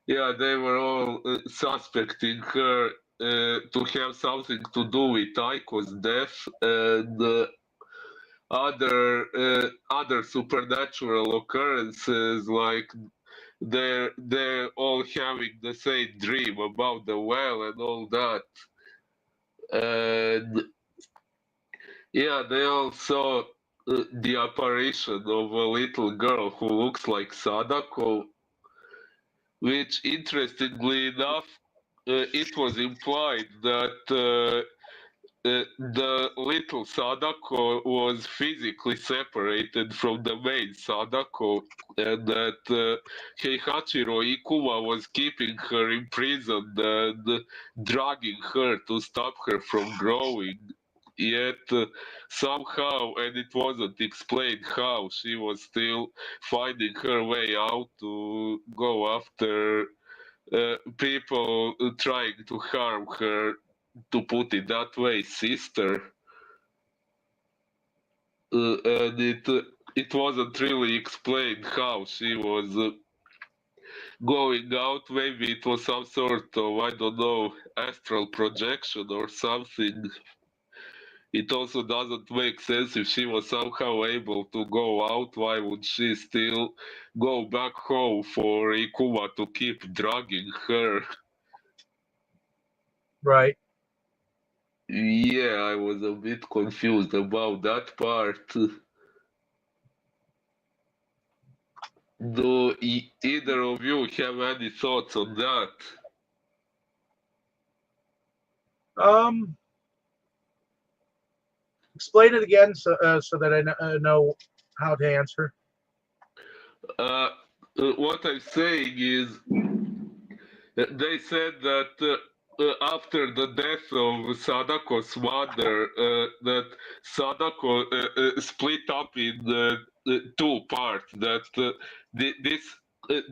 yeah, they were all suspecting her to have something to do with Aiko's death and other supernatural occurrences, like they're all having the same dream about the well and all that. And yeah, they all saw the apparition of a little girl who looks like Sadako, which interestingly enough, it was implied that the little Sadako was physically separated from the main Sadako, and that Heihachiro Ikuma was keeping her imprisoned and dragging her to stop her from growing. Yet somehow, and it wasn't explained how, she was still finding her way out to go after people trying to harm her, to put it that way, sister. And it wasn't really explained how she was going out. Maybe it was some sort of, I don't know, astral projection or something. It also doesn't make sense if she was somehow able to go out. Why would she still go back home for Ikuma to keep dragging her? Right. Yeah, I was a bit confused about that part. Do either of you have any thoughts on that? Um, Explain it again so that I know how to answer. Uh, what I'm saying is, they said that after the death of Sadako's mother, that Sadako split up in two parts. That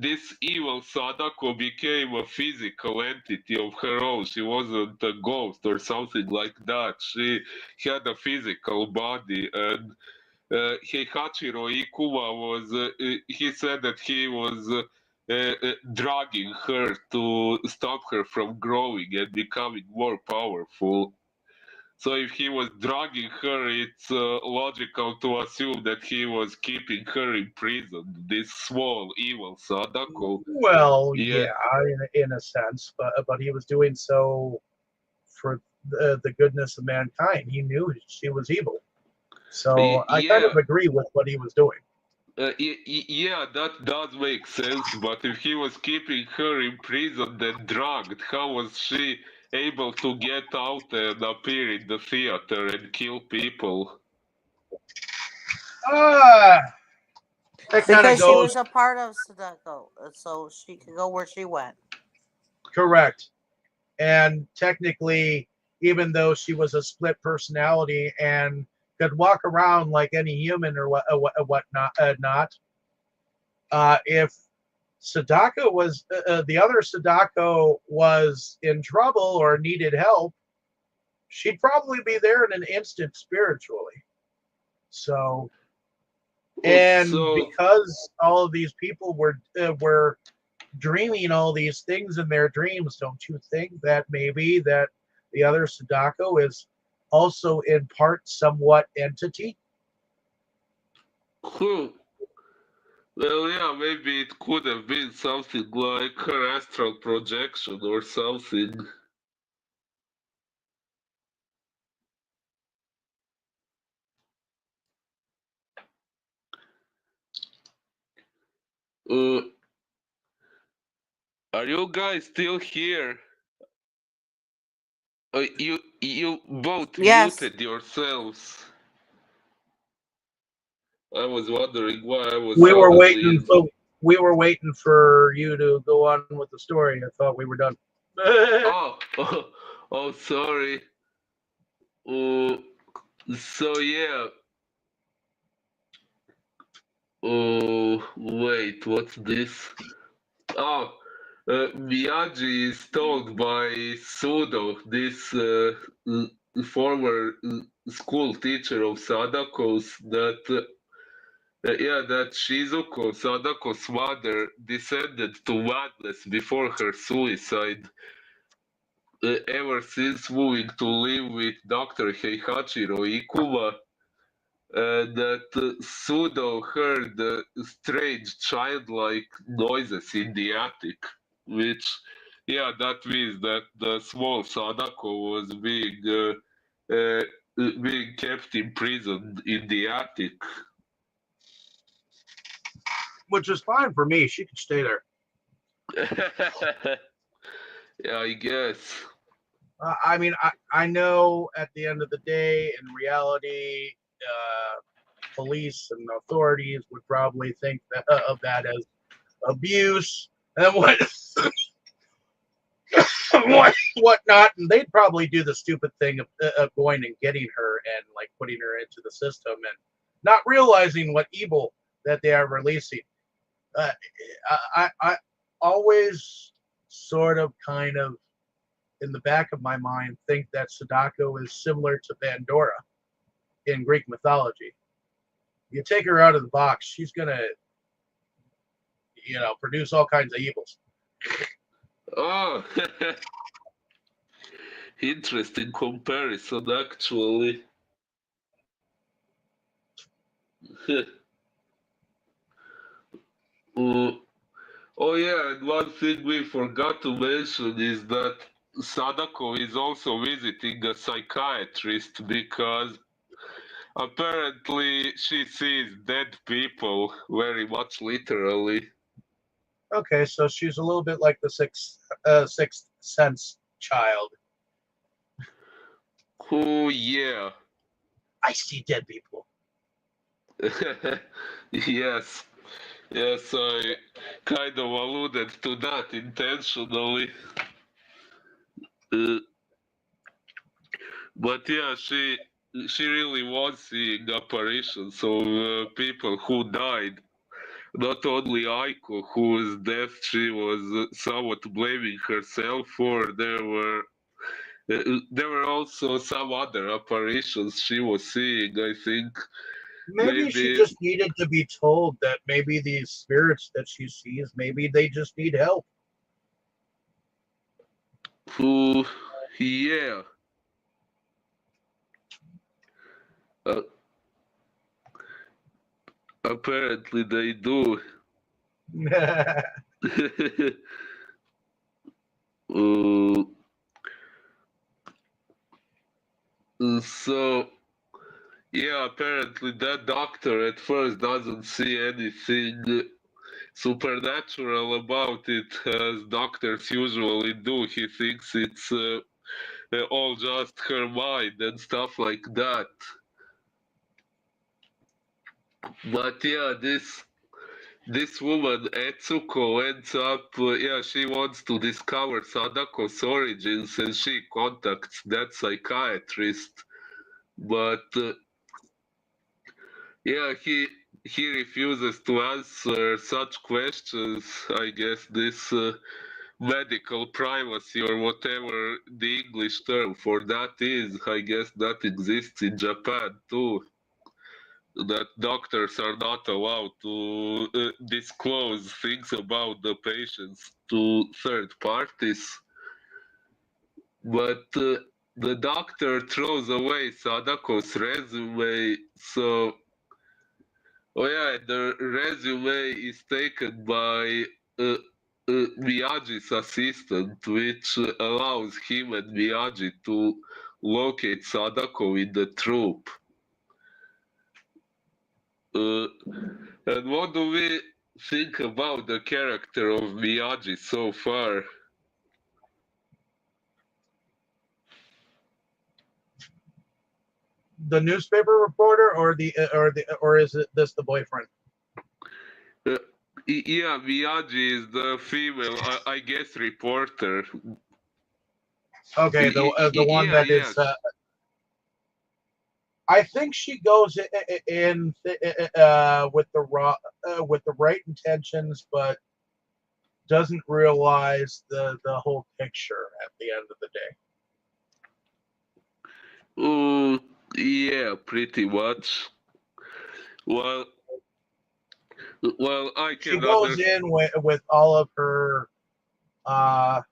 this evil Sadako became a physical entity of her own. She wasn't a ghost or something like that. She had a physical body, and Heihachiro Ikuwa was, he said that he was drugging her to stop her from growing and becoming more powerful. So if he was drugging her, it's logical to assume that he was keeping her in prison. This small evil Sadako. Well, Yeah, yeah, in a sense, but he was doing so for the goodness of mankind. He knew she was evil, so I kind yeah. of agree with what he was doing. Yeah, that does make sense, but if he was keeping her imprisoned and drugged, how was she able to get out and appear in the theater and kill people? Ah, that kind of Because she goes was a part of Sadako, so she could go where she went. correct. And technically, even though she was a split personality and could walk around like any human or whatnot, if Sadako was the other Sadako was in trouble or needed help, she'd probably be there in an instant spiritually. So, and So, because all of these people were dreaming all these things in their dreams, don't you think that maybe that the other Sadako is also in part somewhat entity? hmm. Well, yeah, maybe it could have been something like her astral projection or something. Uh, are you guys still here? You both Yes. muted yourselves. I was wondering why I was We were suddenly waiting for we were waiting for you to go on with the story. I thought we were done. oh, oh, sorry. Uh, so yeah. Wait, what's this? Oh, Miyagi is told by Sudo, this former school teacher of Sadako's, that yeah, that Shizuko, Sadako's mother, descended to madness before her suicide. Ever since moving to live with Dr. Heihachiro Ikuba, that Sudo heard strange childlike noises in the attic, which, yeah, that means that the small Sadako was being kept imprisoned in the attic. Which is fine for me. She could stay there. Yeah, I guess. I mean, I know at the end of the day, in reality, police and authorities would probably think of that as abuse and whatnot, and they'd probably do the stupid thing of going and getting her and like putting her into the system and not realizing what evil that they are releasing. Uh, I always sort of kind of in the back of my mind think that Sadako is similar to Pandora in Greek mythology. You take her out of the box, she's gonna, produce all kinds of evils. Oh, interesting comparison, actually. Uh, Oh yeah, and one thing we forgot to mention is that Sadako is also visiting a psychiatrist because apparently she sees dead people very much literally. Okay, so she's a little bit like the sixth sense child. Oh yeah. I see dead people. Yes. Yes, I kind of alluded to that intentionally. Uh, but yeah, she really was seeing apparitions of people who died. Not only Aiko, whose death she was somewhat blaming herself for, there were also some other apparitions she was seeing. I think Maybe she Maybe. just needed to be told that maybe these spirits that she sees, maybe they just need help. Yeah. Uh, apparently they do. uh, so yeah, apparently that doctor at first doesn't see anything supernatural about it, as doctors usually do. He thinks it's all just her mind and stuff like that. But yeah, this woman Etsuko ends up, yeah, she wants to discover Sadako's origins and she contacts that psychiatrist. But yeah, he refuses to answer such questions. I guess this medical privacy or whatever the English term for that is, I guess that exists in Japan too. That doctors are not allowed to disclose things about the patients to third parties. But the doctor throws away Sadako's resume, so oh yeah, the resume is taken by Miyagi's assistant, which allows him and Miyagi to locate Sadako in the troop. Uh, and what do we think about the character of Miyagi so far? The newspaper reporter, or is it this the boyfriend? Uh, yeah, Miyagi is the female, I guess, reporter. Okay, the one Yeah, that yeah. is. I think she goes in with the right intentions, but doesn't realize the whole picture at the end of the day. Yeah, pretty much. Well, well, I She can goes understand. in with all of her uh,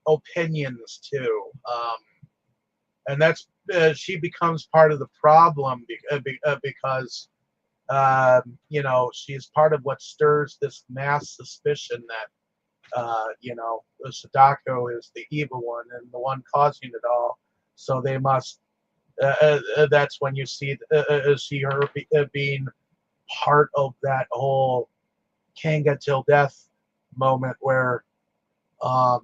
opinions too, and that's she becomes part of the problem because she's part of what stirs this mass suspicion that Sadako is the evil one and the one causing it all. So they must. That's when you see her being part of that whole Kanga till death moment where um,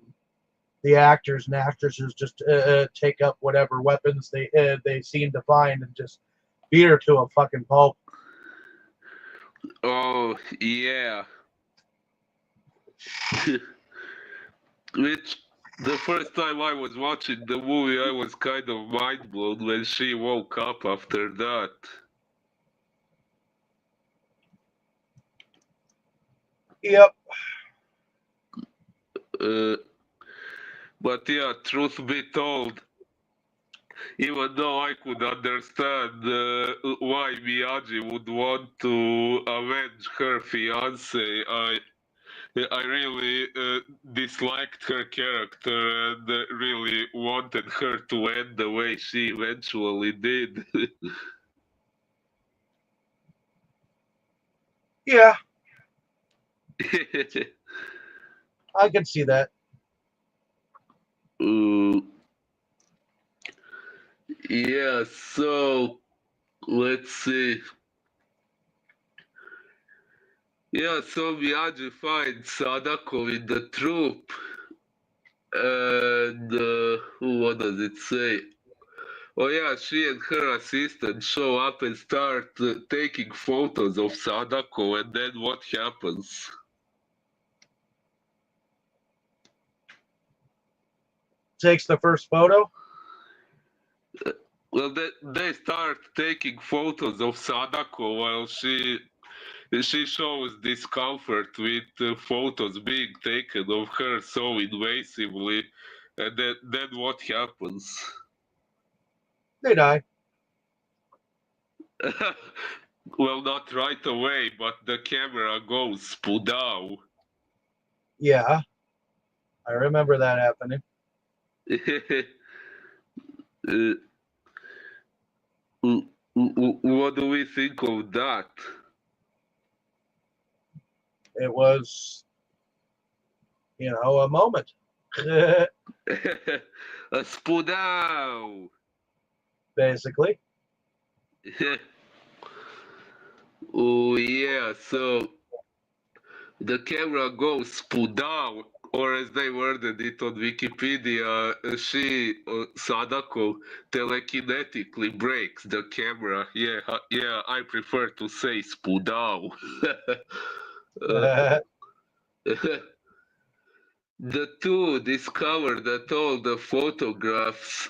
the actors and actresses just take up whatever weapons they seem to find and just beat her to a fucking pulp. Oh, yeah. Which the first time I was watching the movie, I was kind of mind blown when she woke up after that. Yep. Uh, but yeah, truth be told, even though I could understand why Miyagi would want to avenge her fiance, I really disliked her character and really wanted her to end the way she eventually did. Yeah, I can see that. Uh, yeah, so let's see. Yeah, so Miyagi finds Sadako in the troop, and what does it say? Oh yeah, she and her assistant show up and start taking photos of Sadako, and then what happens? Takes the first photo. Well, they start taking photos of Sadako while she shows discomfort with photos being taken of her so invasively, and then what happens? They die. Well, not right away, but the camera goes spoodow. Yeah, I remember that happening. Uh, what do we think of that? It was, a moment. A spoodow. Basically. Oh yeah, so the camera goes spoodow, or as they worded it on Wikipedia, Sadako telekinetically breaks the camera. Yeah, yeah, I prefer to say spoodow. uh, the two discover that all the photographs.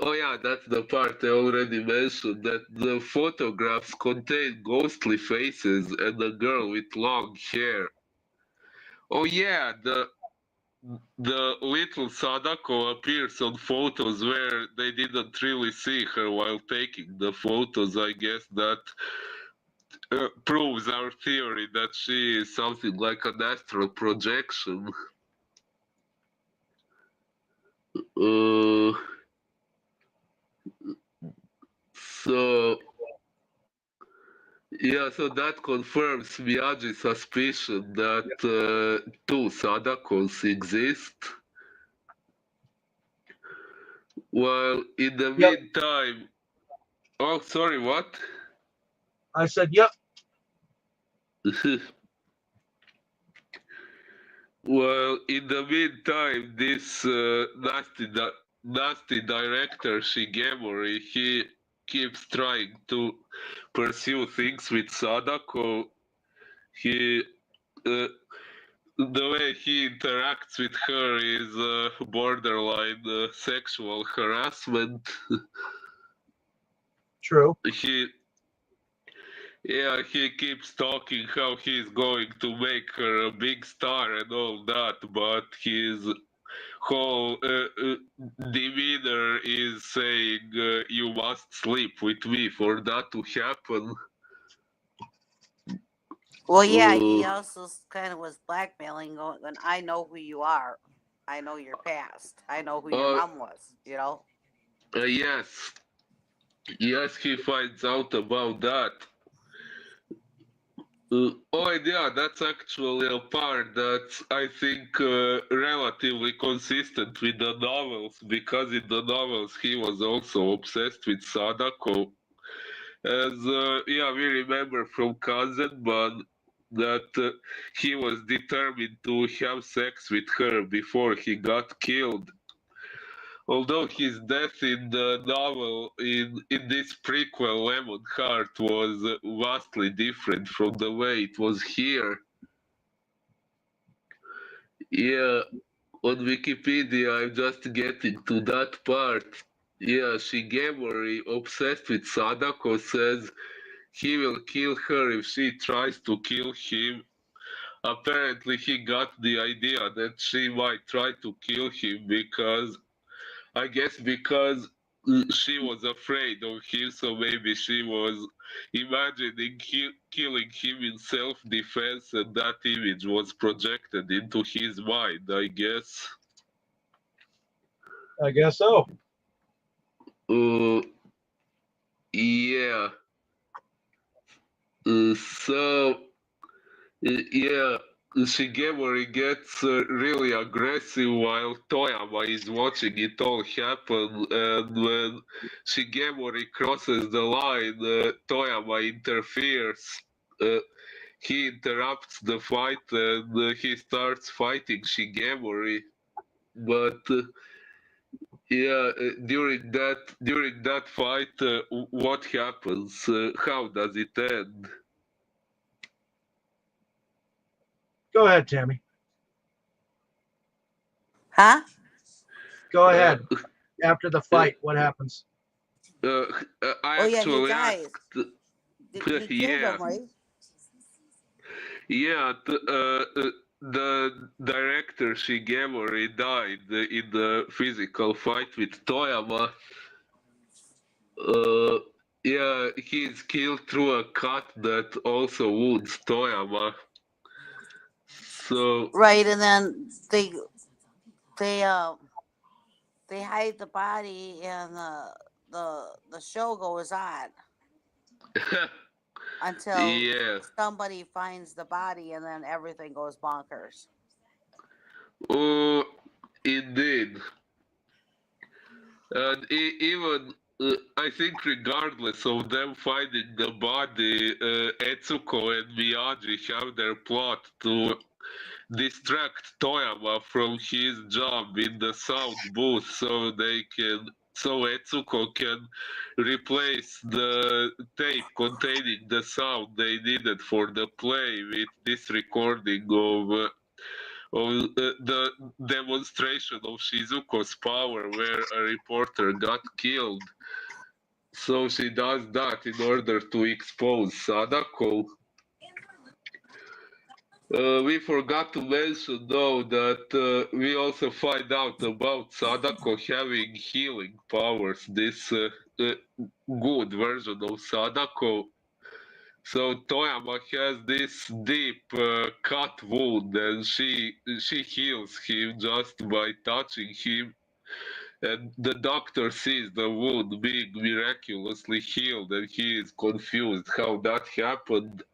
Oh, yeah, that's the part I already mentioned. That the photographs contain ghostly faces and a girl with long hair. Oh, yeah, the little Sadako appears on photos where they didn't really see her while taking the photos. I guess that proves our theory that she is something like an astral projection. Uh, so yeah, so that confirms Miyagi's suspicion that two Sadakos exist. While in the Yep. meantime, oh, sorry, what? I said, yep. Well, in the meantime, this nasty director Shigemori, he keeps trying to pursue things with Sadako. He uh, the way he interacts with her is borderline sexual harassment. True. He, yeah, he keeps talking how he's going to make her a big star and all that, but his whole demeanor is saying, "You must sleep with me for that to happen." Well, yeah, Uh, he also kind of was blackmailing, going, I know who you are. I know your past. I know who your uh, mom was, you know? yes, yes, he finds out about that. Oh, yeah, that's actually a part that's, I think, relatively consistent with the novels, because in the novels he was also obsessed with Sadako. As, yeah, we remember from Kazanban that he was determined to have sex with her before he got killed. Although his death in the novel, in this prequel, Lemon Heart, was vastly different from the way it was here. Yeah, on Wikipedia, I'm just getting to that part. Yeah, Shigemori, obsessed with Sadako, says he will kill her if she tries to kill him. Apparently, he got the idea that she might try to kill him because I guess because she was afraid of him, so maybe she was imagining killing him in self-defense, and that image was projected into his mind, I guess. I guess so. Uh, yeah. Yeah, Shigemori gets really aggressive while Toyama is watching it all happen, and when Shigemori crosses the line, Toyama interferes. Uh, he interrupts the fight and he starts fighting Shigemori. But yeah, during that fight, what happens? How does it end? Go ahead, Tammy. Huh? Go Uh, ahead. After the uh, fight, what happens? Uh, I Oh, yeah, he actually dies. asked. He killed Yeah, him, right? yeah. The director Shigemori died in the physical fight with Toyama. Uh, yeah, he is killed through a cut that also wounds Toyama. So Right, and then they they hide the body, and the show goes on until yeah, somebody finds the body, and then everything goes bonkers. oh, indeed. And even I think, regardless of them finding the body, Etsuko and Miyagi have their plot to distract Toyama from his job in the sound booth, so Etsuko can replace the tape containing the sound they needed for the play with this recording of the demonstration of Shizuko's power where a reporter got killed. So she does that in order to expose Sadako. We forgot to mention though that we also find out about Sadako having healing powers. This uh, good version of Sadako. So Toyama has this deep cut wound, and she heals him just by touching him. And the doctor sees the wound being miraculously healed, and he is confused how that happened.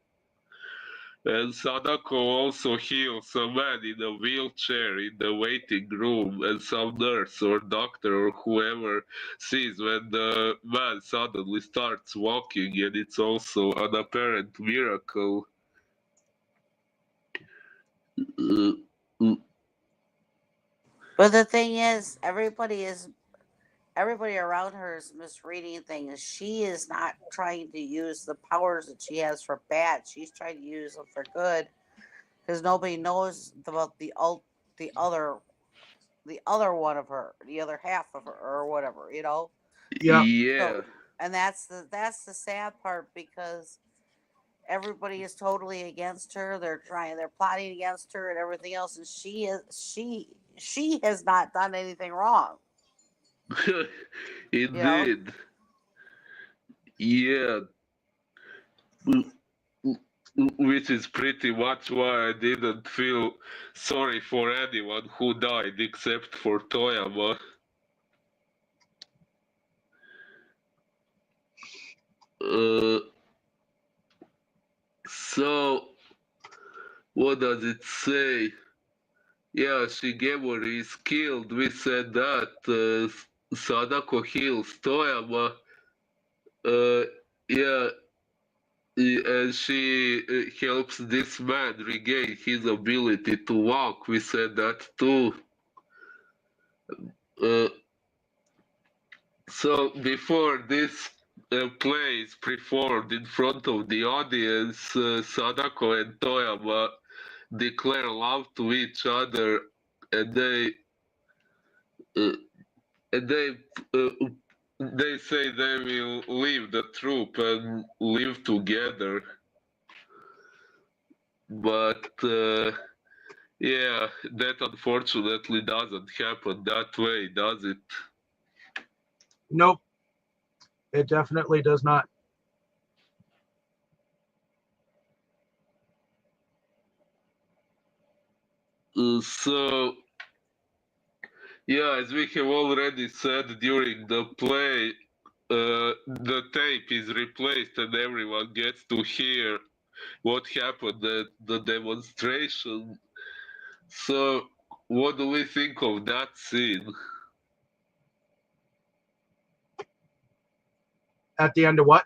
And Sadako also heals a man in a wheelchair in the waiting room, and some nurse or doctor or whoever sees when the man suddenly starts walking, and it's also an apparent miracle. Uh, uh, But the thing is, everybody around her is misreading things. She is not trying to use the powers that she has for bad. She's trying to use them for good, because nobody knows about the other the other one of her, the other half of her, or whatever, you know. Yeah. yeah, So, and that's the sad part, because everybody is totally against her. They're plotting against her and everything else, and she has not done anything wrong, you know. indeed. Yeah, which is pretty much why I didn't feel sorry for anyone who died except for Toyama. Uh, so, what does it say? Yeah, Shigemori is killed. We said that. Sadako heals Toyama. Uh, yeah, and she helps this man regain his ability to walk. We said that too. Uh, so before this play is performed in front of the audience, Sadako and Toyama declare love to each other, and uh, and uh, they say they will leave the troupe and live together. But yeah, that unfortunately doesn't happen that way, does it? Nope. It definitely does not. So yeah, as we have already said during the play, the tape is replaced and everyone gets to hear what happened at the demonstration. So, what do we think of that scene? At the end of what?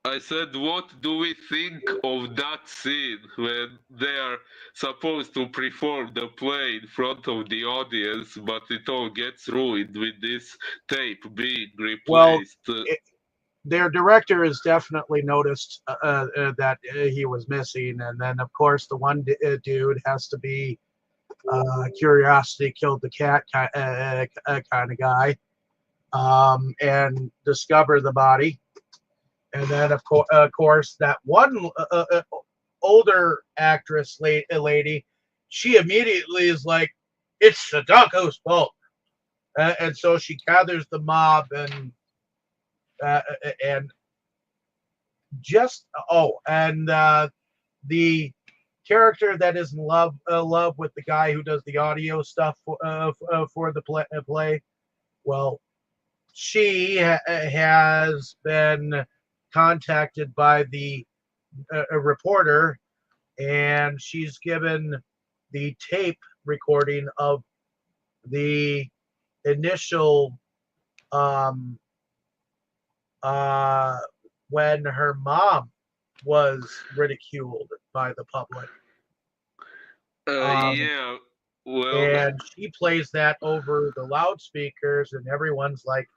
I said, what do we think of that scene when they are supposed to perform the play in front of the audience, but it all gets ruined with this tape being Well, replaced? their director has definitely noticed that he was missing, and then of course the one dude has to be curiosity killed the cat kind of guy, and discover the body. And then of course that one older actress lady, she immediately is like, "It's Sadako's fault," and so she gathers the mob and and just and the character that is in love with the guy who does the audio stuff for the play. Well, she has been contacted by the a reporter, and she's given the tape recording of the initial um, uh, when her mom was ridiculed by the public. Yeah. Well, And she plays that over the loudspeakers, and everyone's like,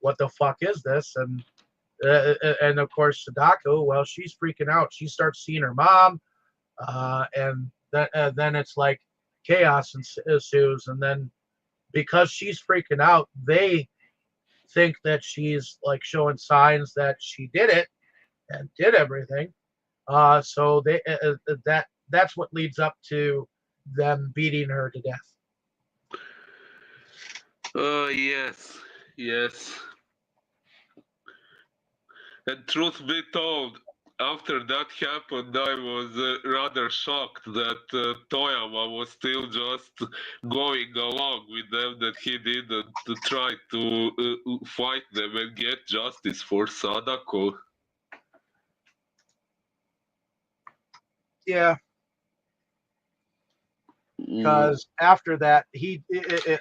"What the fuck is this?" And of course, Sadako, well, she's freaking out. She starts seeing her mom, and then it's like chaos ensues. And then because she's freaking out, they think that she's like showing signs that she did it and did everything. So that's what leads up to them beating her to death. yes, yes. And truth be told, after that happened, I was rather shocked that Toyama was still just going along with them, that he didn't try to fight them and get justice for Sadako. Yeah, Mm, because after that,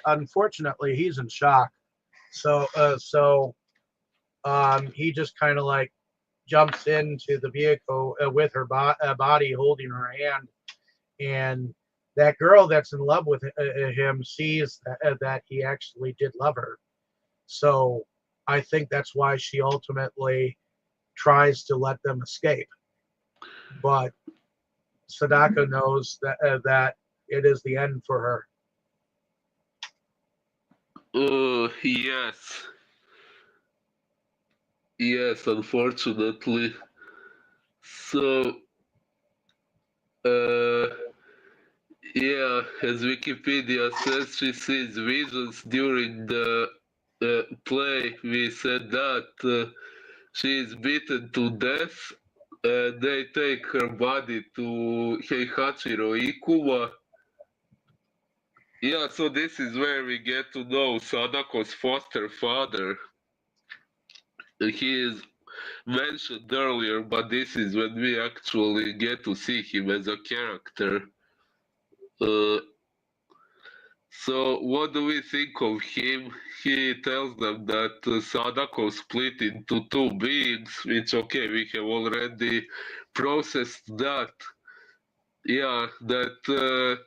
unfortunately he's in shock. So he just kind of like jumps into the vehicle with her body holding her hand, and that girl that's in love with him sees that he actually did love her. So I think that's why she ultimately tries to let them escape. But Sadako knows that it is the end for her. yes, yes, unfortunately. So, uh, yeah, as Wikipedia says, she sees visions during the play. We said that she is beaten to death. They take her body to Heihachiro Ikuwa. Yeah, so this is where we get to know Sadako's foster father. He is mentioned earlier, but this is when we actually get to see him as a character. Uh, So, what do we think of him? He tells them that Sadako split into two beings, which, okay, we have already processed that. Yeah, that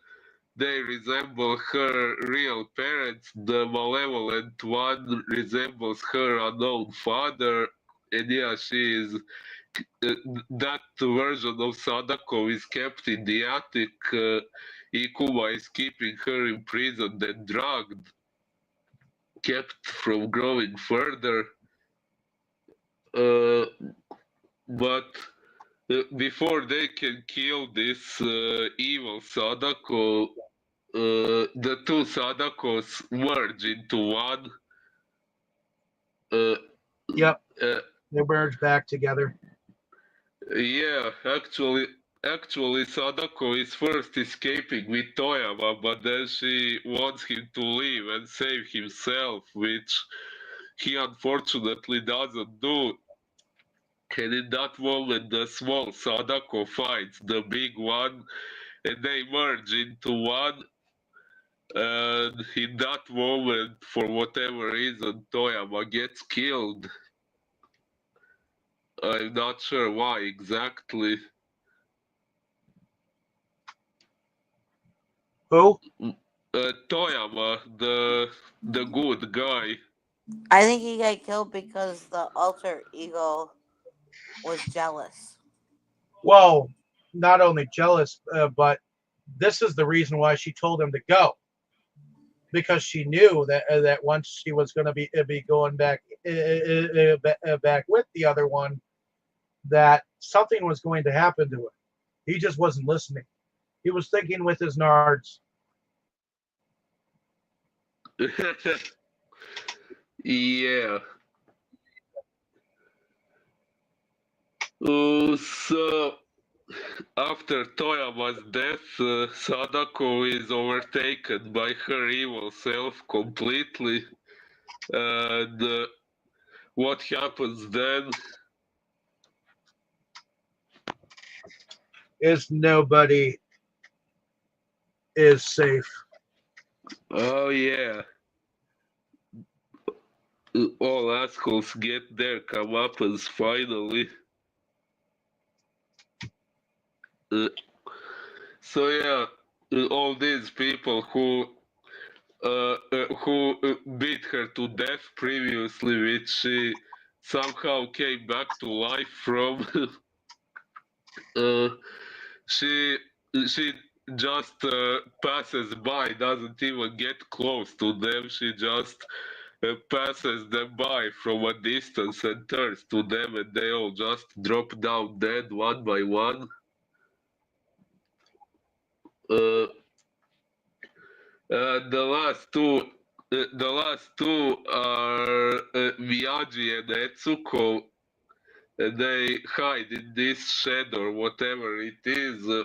they resemble her real parents. The malevolent one resembles her unknown father. And yeah, she is. Uh, that version of Sadako is kept in the attic. Ikuma is keeping her imprisoned and drugged, kept from growing further. Uh, but before they can kill this evil Sadako, the two Sadakos merge into one. Uh, Yep, uh, they merge back together. yeah, actually, Sadako is first escaping with Toyama, but then she wants him to leave and save himself, which he unfortunately doesn't do. And in that moment, the small Sadako fights the big one, and they merge into one. And in that moment, for whatever reason, Toyama gets killed. I'm not sure why exactly. Who? Toyama, the good guy. I think he got killed because the alter ego was jealous. Well, not only jealous, but this is the reason why she told him to go, because she knew that once she was going to be going back with the other one, that something was going to happen to him. He just wasn't listening. He was thinking with his nards. Yeah, So after Toyama's death, Sadako is overtaken by her evil self completely. And what happens then? Is nobody is safe. Oh yeah, all assholes get their comeuppance finally. Uh, so yeah, all these people who beat her to death previously, which she somehow came back to life from. uh, she she just passes by, doesn't even get close to them. She just passes them by from a distance and turns to them, and they all just drop down dead one by one. Uh, the last two are Miyagi and Etsuko. They hide in this shed or whatever it is.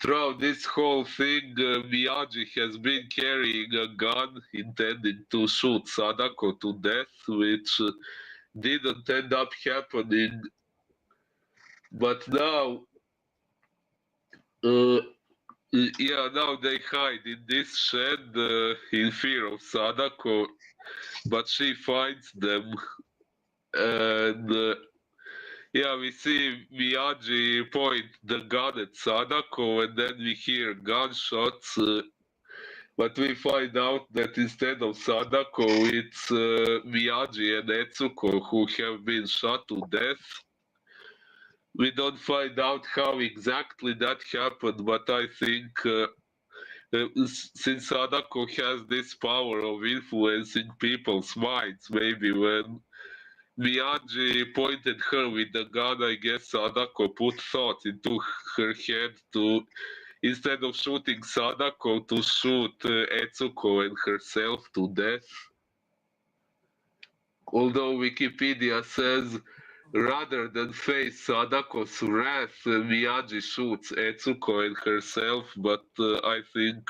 Throughout this whole thing, Miyagi has been carrying a gun intended to shoot Sadako to death, which didn't end up happening. But now, uh, yeah, now they hide in this shed in fear of Sadako, but she finds them, and yeah, we see Miyagi point the gun at Sadako, and then we hear gunshots. But we find out that instead of Sadako, it's Miyagi and Etsuko who have been shot to death. We don't find out how exactly that happened, but I think since Sadako has this power of influencing people's minds, maybe when Miyagi pointed her with the gun, I guess Sadako put thought into her head to, instead of shooting Sadako, to shoot Etsuko and herself to death. Although Wikipedia says rather than face Sadako's wrath, Miyagi shoots Etsuko and herself, but I think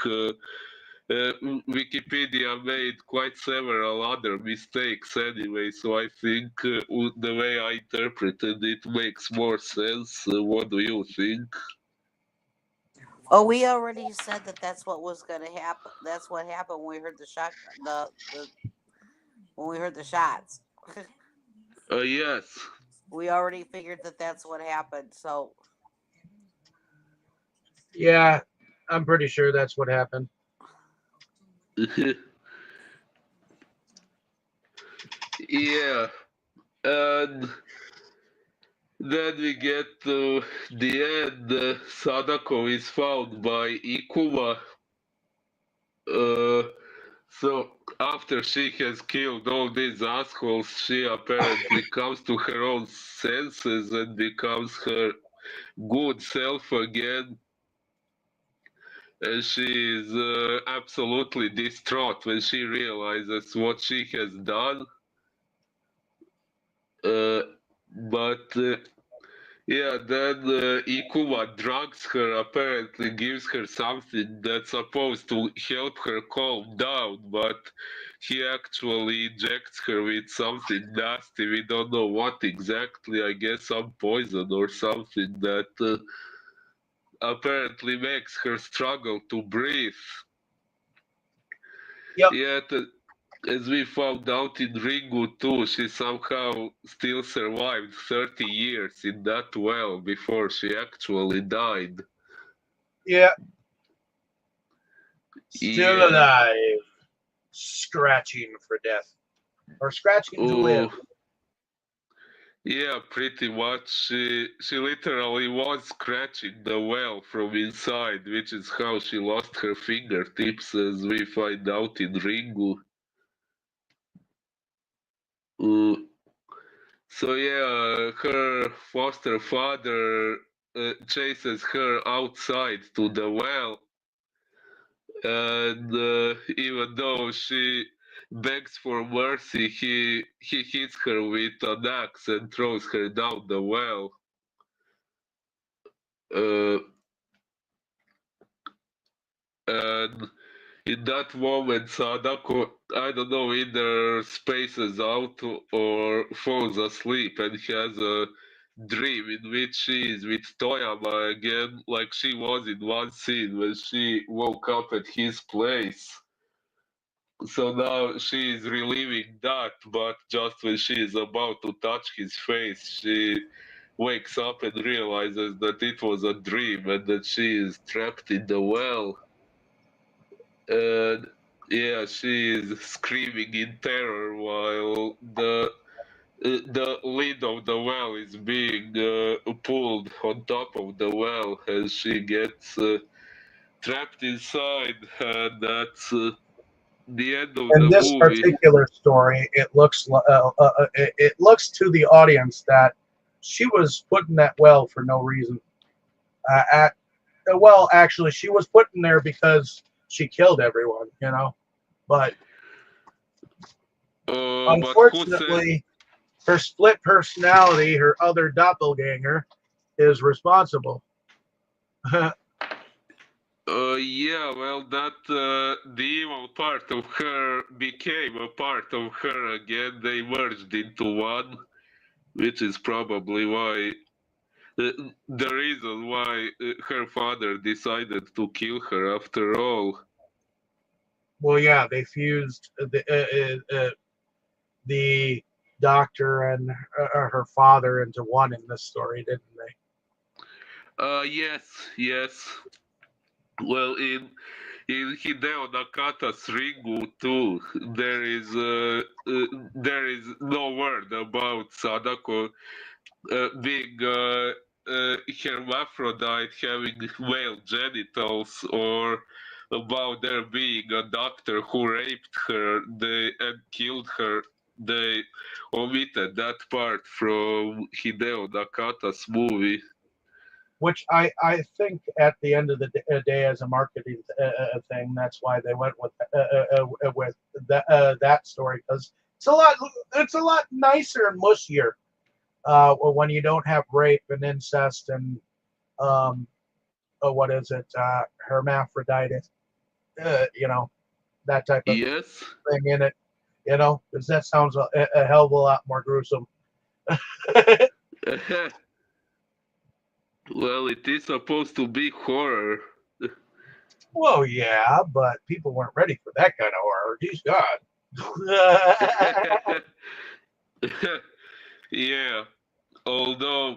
Wikipedia made quite several other mistakes anyway, so I think the way I interpreted it makes more sense. What do you think? Oh, we already said that that's what was going to happen. That's what happened when we heard the shot. The when we heard the shots. Yes. We already figured that that's what happened. So Yeah, I'm pretty sure that's what happened. Yeah, and then we get to the end. Sadako is found by Ikuma. Uh, so after she has killed all these assholes, she apparently comes to her own senses and becomes her good self again. And she is absolutely distraught when she realizes what she has done. Uh, but yeah, then Ikuma drugs her, apparently gives her something that's supposed to help her calm down, but he actually injects her with something nasty. We don't know what exactly, I guess some poison or something that apparently makes her struggle to breathe. Yep. Yet, as we found out in Ringu too, she somehow still survived 30 years in that well before she actually died. Yeah. Still Yeah. alive. Scratching for death. Or scratching to live. Oh, yeah, pretty much. She literally was scratching the well from inside, which is how she lost her fingertips, as we find out in Ringu. Uh, so yeah, her foster father chases her outside to the well, and even though begs for mercy, he hits her with an axe and throws her down the well. Uh, and in that moment, Sadako, I don't know, either spaces out or falls asleep and has a dream in which she is with Toyama again, like she was in one scene when she woke up at his place. So now she is reliving that, but just when she is about to touch his face, she wakes up and realizes that it was a dream and that she is trapped in the well. And yeah, she is screaming in terror while the lid of the well is being pulled on top of the well as she gets trapped inside, and that's the end of In the this movie. particular story, it looks to the audience that she was put in that well for no reason. At well, actually, she was put in there because she killed everyone, you know. But But who said? unfortunately, her split personality, her other doppelganger, is responsible. Yeah, well, that the evil part of her became a part of her again. They merged into one, which is probably why the reason why her father decided to kill her after all. Well, yeah, they fused the doctor and her father into one in this story, didn't they? Yes, yes. Well, in Hideo Nakata's Ringu too, there is no word about Sadako being hermaphrodite, having male genitals, or about there being a doctor who raped her and killed her. They omitted that part from Hideo Nakata's movie. Which I think at the end of the day, as a marketing thing, that's why they went with that story, because it's a lot nicer and mushier when you don't have rape and incest and um, what is it, hermaphroditic, you know, that type of Yes. thing in it, you know, because that sounds a hell of a lot more gruesome. Well, it is supposed to be horror. Well, yeah, but people weren't ready for that kind of horror. Geez, God. Yeah, although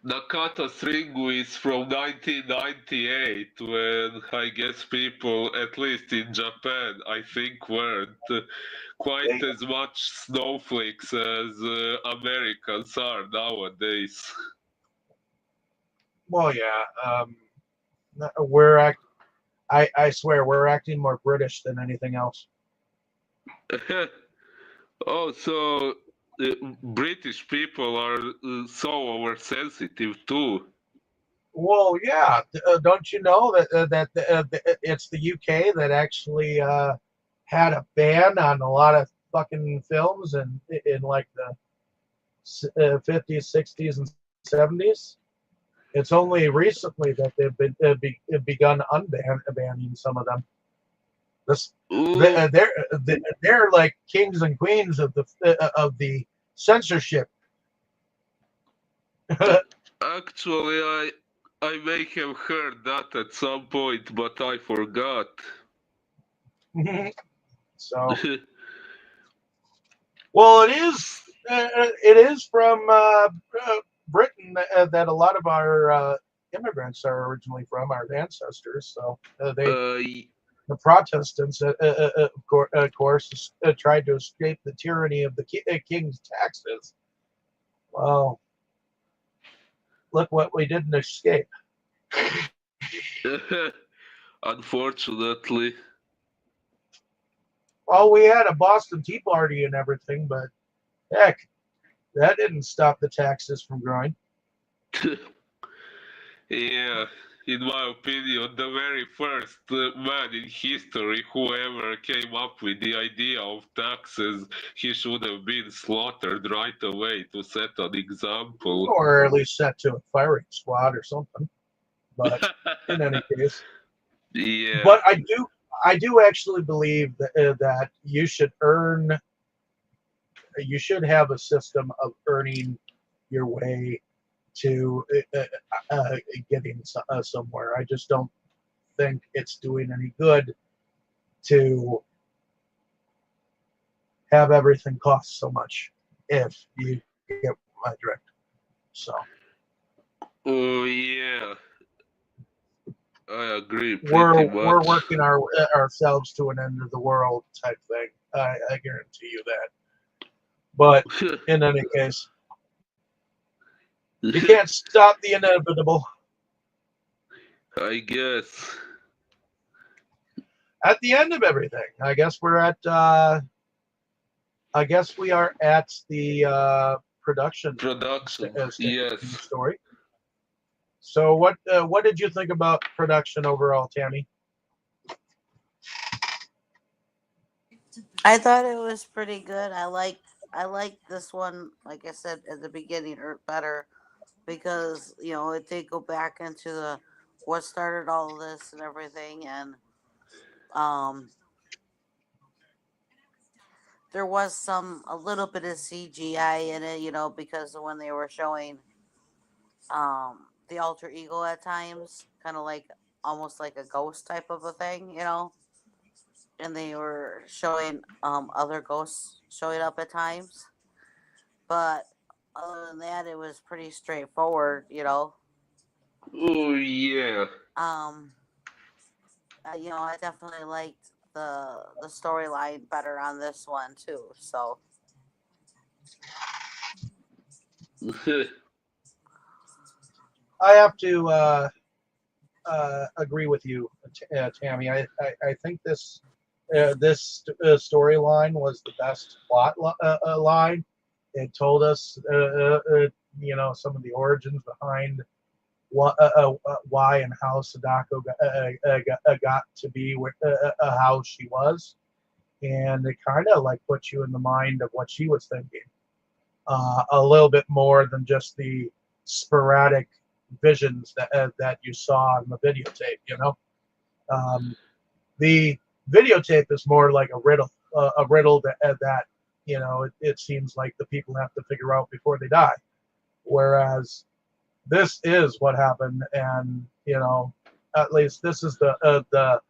Nakata's Ringu is from 1998, when I guess people, at least in Japan, I think weren't quite as much snowflakes as Americans are nowadays. Well, yeah. We're act. I swear we're acting more British than anything else. Oh, so British people are so oversensitive too. Well, yeah. Don't you know that it's the UK that actually had a ban on a lot of fucking films and in like the 50s, 60s, and 70s. It's only recently that they've begun banning some of them. This, Ooh, they're like kings and queens of the censorship. actually, I may have heard that at some point, but I forgot. So, well, it is from Britain that a lot of our immigrants are originally from, our ancestors. So Y- the Protestants, of course, tried to escape the tyranny of the king's taxes. Well, look what we didn't escape. Unfortunately. Well, we had a Boston Tea Party and everything, but heck, that didn't stop the taxes from growing. Yeah. in my opinion, the very first man in history who ever came up with the idea of taxes. He should have been slaughtered right away to set an example. or at least set to a firing squad or something. But in any case, Yeah. but I do actually believe that you should have a system of earning your way to getting somewhere. I just don't think it's doing any good to have everything cost so much if you get my drift. So Oh yeah, I agree we're pretty we're much. working ourselves to an end of the world type thing. I guarantee you that. But in any case, you can't stop the inevitable. I guess. At the end of everything, I guess we are at the production Production. stage in the Yes. story. So what did you think about production overall, Tammy? I thought it was pretty good. I liked this one, like I said at the beginning, or better because it did go back into the what started all of this and everything, and um, there was a little bit of CGI in it, because of when they were showing the alter ego at times, kind of like almost like a ghost type of a thing, and they were showing other ghosts showing up at times. But other than that, it was pretty straightforward. Oh yeah. Um, I definitely liked the storyline better on this one too. So I have to agree with you, Tammy. I think this storyline was the best line. It told us, some of the origins behind why and how Sadako got to be how she was, and it kind of like put you in the mind of what she was thinking, a little bit more than just the sporadic visions that you saw in the videotape. The videotape is more like a riddle that it seems like the people have to figure out before they die, whereas this is what happened, and at least this is the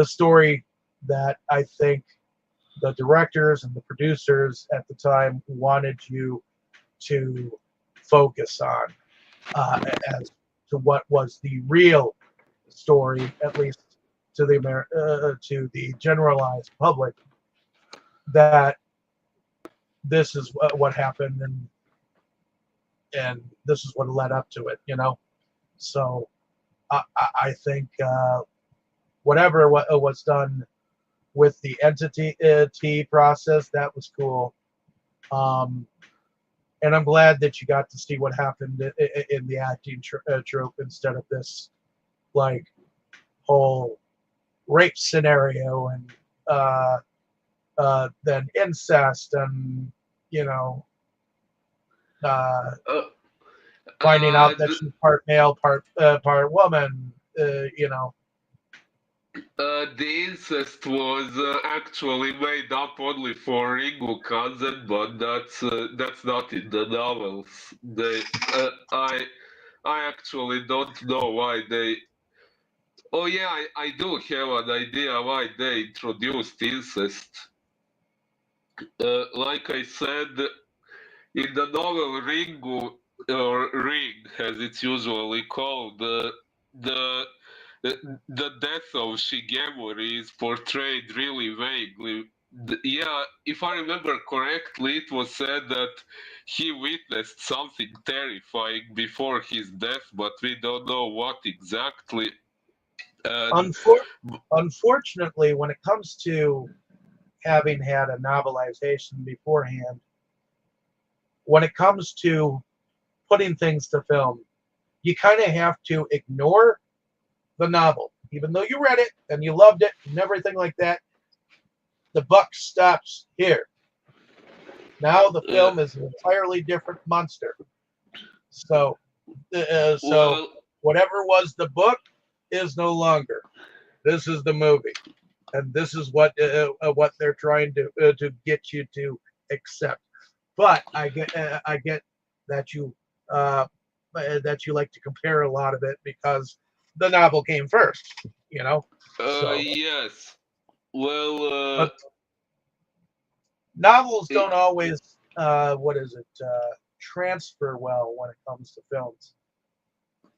story that I think the directors and the producers at the time wanted you to focus on, as to what was the real story, at least to to the generalized public, that this is what happened, and this is what led up to it. So I think whatever was done with the entity process, that was cool. Um, and I'm glad that you got to see what happened in the acting trope instead of this like whole rape scenario and then incest and you know uh, uh, finding out that the, she's part male, part woman. You know, the incest was actually made up only for Ringu cousin, but that's not in the novels. I actually don't know why they. Oh yeah, I do have an idea why they introduced incest. Like I said, in the novel Ringu, or Ring as it's usually called, the the death of Shigemori is portrayed really vaguely. Yeah, if I remember correctly, it was said that he witnessed something terrifying before his death, but we don't know what exactly. And unfor- unfortunately, when it comes to having had a novelization beforehand, when it comes to putting things to film, you kind of have to ignore the novel. Even though you read it and you loved it and everything like that, the buck stops here. Now the Uh, film is an entirely different monster. So, so well, whatever was the book is no longer. This is the movie, and this is what they're trying to get you to accept. But I get that uh, that you like to compare a lot of it because the novel came first, you know. So, yes. Well, but novels it, don't always what is it transfer well when it comes to films.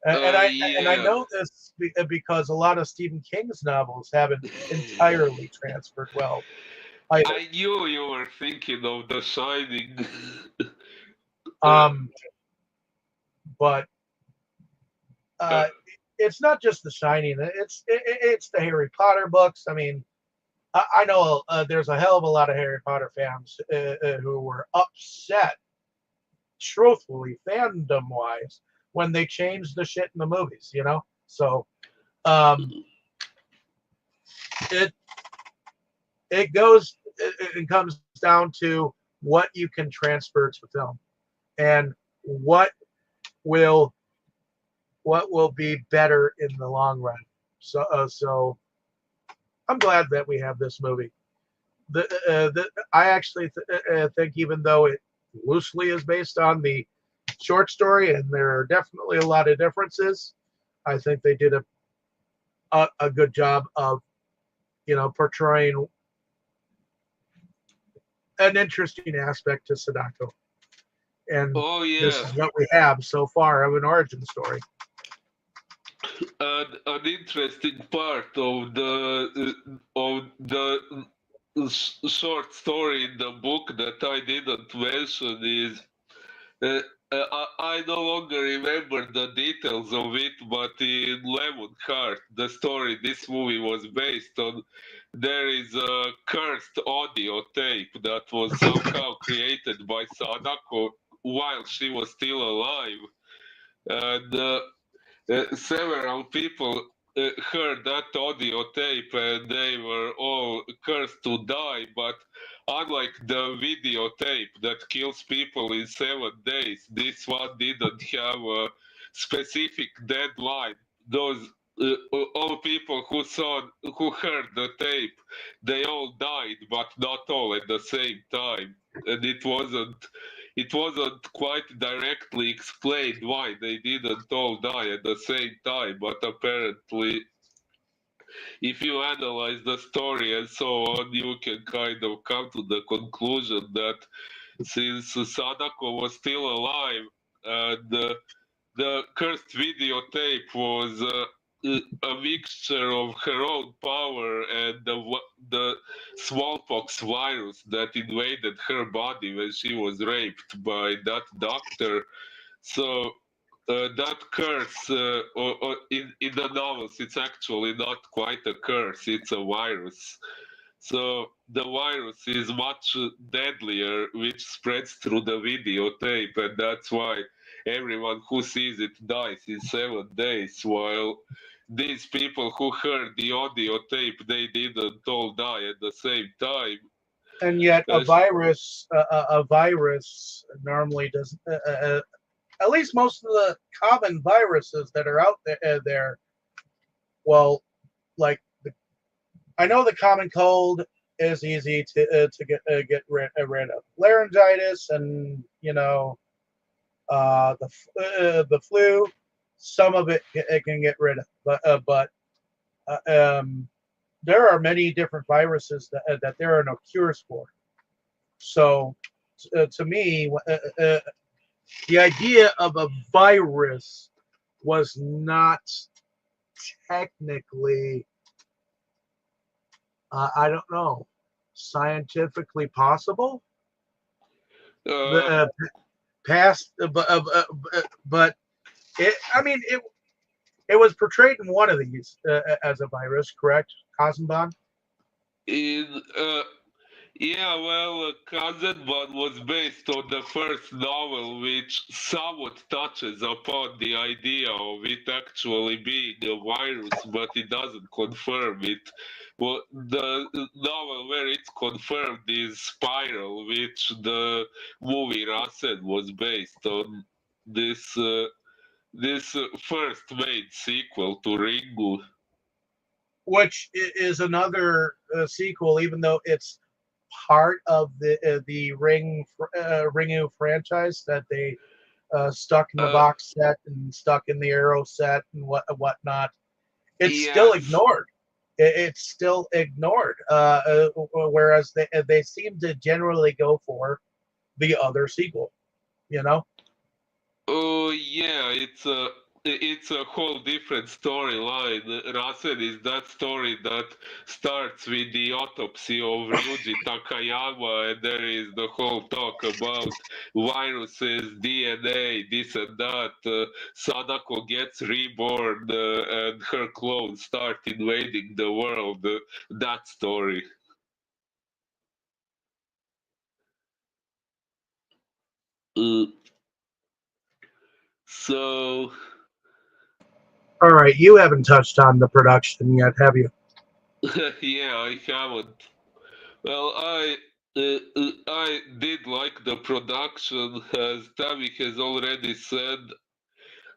And I yeah. know this because a lot of Stephen King's novels haven't entirely transferred well either. I knew you were thinking of The Shining. uh, Um, but uh, uh, it's not just The Shining. It's the Harry Potter books. I mean, I know there's a hell of a lot of Harry Potter fans who were upset, truthfully, fandom wise, when they changed the shit in the movies. You know, so um, it it comes down to what you can transfer to film and what will what will be better in the long run. So I'm glad that we have this movie. I actually think even though it loosely is based on the short story and there are definitely a lot of differences, I think they did a good job of portraying an interesting aspect to Sadako. And oh this yeah, is what we have so far of an origin story. an interesting part of the short story in the book that I didn't mention is uh, I no longer remember the details of it, but in Lemon Heart, the story this movie was based on, there is a cursed audio tape that was somehow created by Sadako while she was still alive. And several people heard that audio tape and they were all cursed to die, but unlike the videotape that kills people in 7 days, this one didn't have a specific deadline. Those all people who heard the tape, they all died, but not all at the same time. And it wasn't quite directly explained why they didn't all die at the same time, but apparently, if you analyze the story and so on, you can kind of come to the conclusion that since Sadako was still alive and the cursed videotape was a mixture of her own power and the smallpox virus that invaded her body when she was raped by that doctor. So that curse, or in the novels, it's actually not quite a curse, it's a virus. So the virus is much deadlier, which spreads through the videotape, and that's why everyone who sees it dies in 7 days. While these people who heard the audio tape, they didn't all die at the same time. And yet, Uh, a virus normally doesn't. At least most of the common viruses that are out there, well, like I know the common cold is easy to get rid of. Laryngitis and the flu, some of it can get rid of, but there are many different viruses that there are no cures for. So to me, the idea of a virus was not technically, I don't know, scientifically possible. The uh, past, but I mean, it was portrayed in one of these as a virus, correct? Kazenban? in Yeah, well, Kazenban was based on the first novel, which somewhat touches upon the idea of it actually being a virus, but it doesn't confirm it. Well, the novel where it's confirmed is Spiral, which the movie Rasen was based on. This first made sequel to Ringu. which is another sequel, even though it's part of the Ringu franchise that they stuck in the Uh, box set and stuck in the Arrow set and whatnot. It's still yes. ignored. It's still ignored. Whereas they seem to generally go for the other sequel. You know. Oh yeah, it's a whole different storyline. Rasen is that story that starts with the autopsy of Ryuji Takayama, and there is the whole talk about viruses, DNA, this and that. Sadako gets reborn, and her clones start invading the world. That story. Uh, so All right, you haven't touched on the production yet, have you? yeah, I haven't. Well, I did like the production, as Tammy has already said.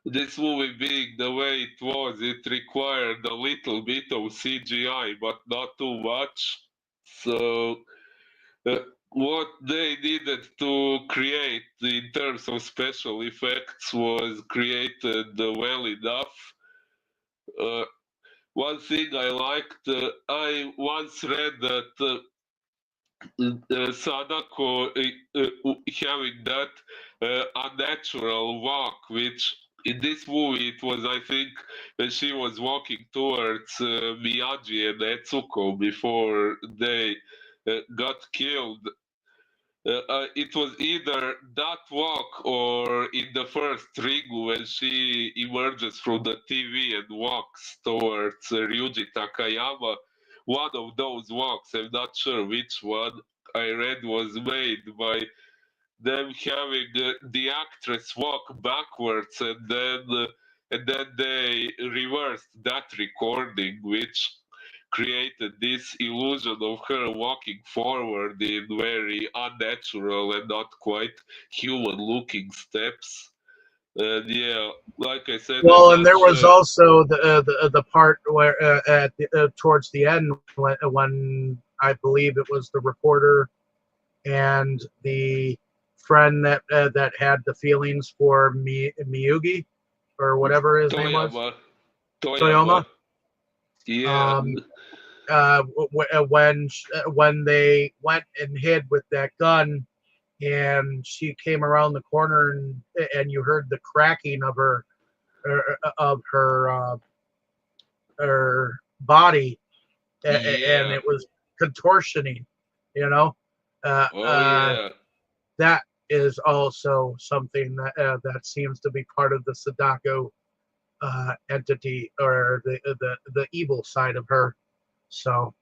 This movie being the way it was, it required a little bit of CGI, but not too much. So, what they needed to create in terms of special effects was created well enough. Uh, One thing I liked, I once read that Sadako having that unnatural walk, which in this movie it was, I think, when she was walking towards Miyagi and Etsuko before they got killed. It was either that walk or in the first Ringu when she emerges from the TV and walks towards Ryuji Takayama. One of those walks, I'm not sure which one I read, was made by them having the actress walk backwards, and then they reversed that recording, which created this illusion of her walking forward in very unnatural and not quite human looking steps. And yeah, like I said, I'm Well, and not there was sure. also the part where towards the end when I believe it was the reporter and the friend that had the feelings for Miyugi or whatever his name was, Toyama. Toyama. Toyoma. Yeah. Um, when they went and hid with that gun, and she came around the corner, and you heard the cracking of of her body, and Yeah. it was contortioning. You know, uh, Oh uh, yeah. that is also something that seems to be part of the Sadako entity or the evil side of her. So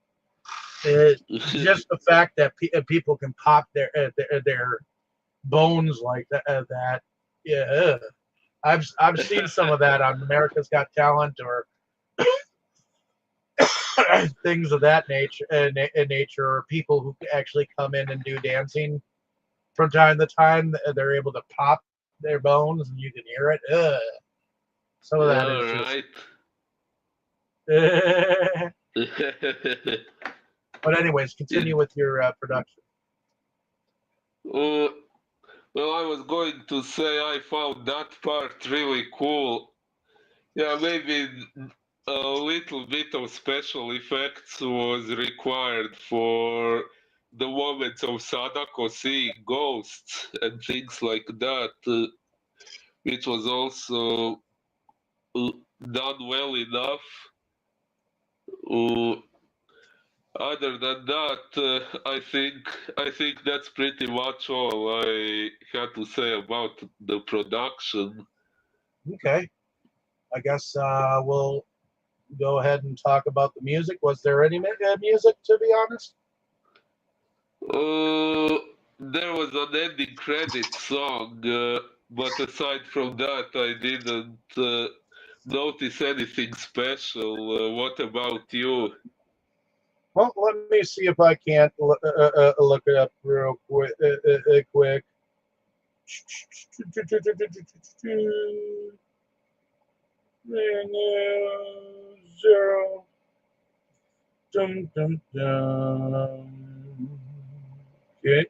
it, just the fact that people can pop their bones like that, yeah. I've seen some of that on America's Got Talent or things of that nature, or people who actually come in and do dancing from time to time. They're able to pop their bones, and you can hear it. Some of that is All just. right. But anyways, It, continue with your production. uh, well, I was going to say I found that part really cool. Yeah, maybe a little bit of special effects was required for the moments of Sadako seeing ghosts and things like that, which was also uh, done well enough. Uh, Other than that, I think that's pretty much all I had to say about the production. Okay, I guess we'll go ahead and talk about the music. Was there any music, to be honest? Uh, there was an ending credit song, but aside from that, I didn't notice anything special. What about you? Well, let me see if I can't look it up real quick. Zero. Dum, dum, dum. Okay.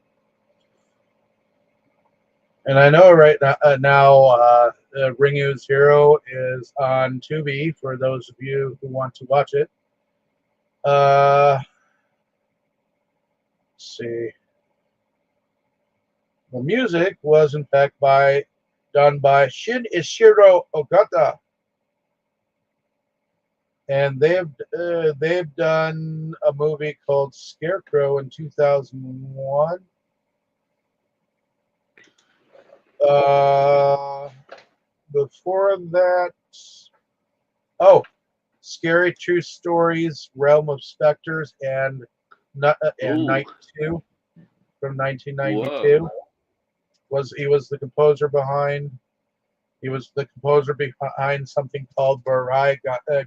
And I know right now, Ringu's Hero is on Tubi for those of you who want to watch it. Let's see. The music was in fact done by Shin Ishiro Ogata, and they've done a movie called Scarecrow in 2001. Uh, Before that, oh, Scary True Stories, Realm of Specters, and Ooh, Night 2 from wow. 1992. He was the composer behind something called Barai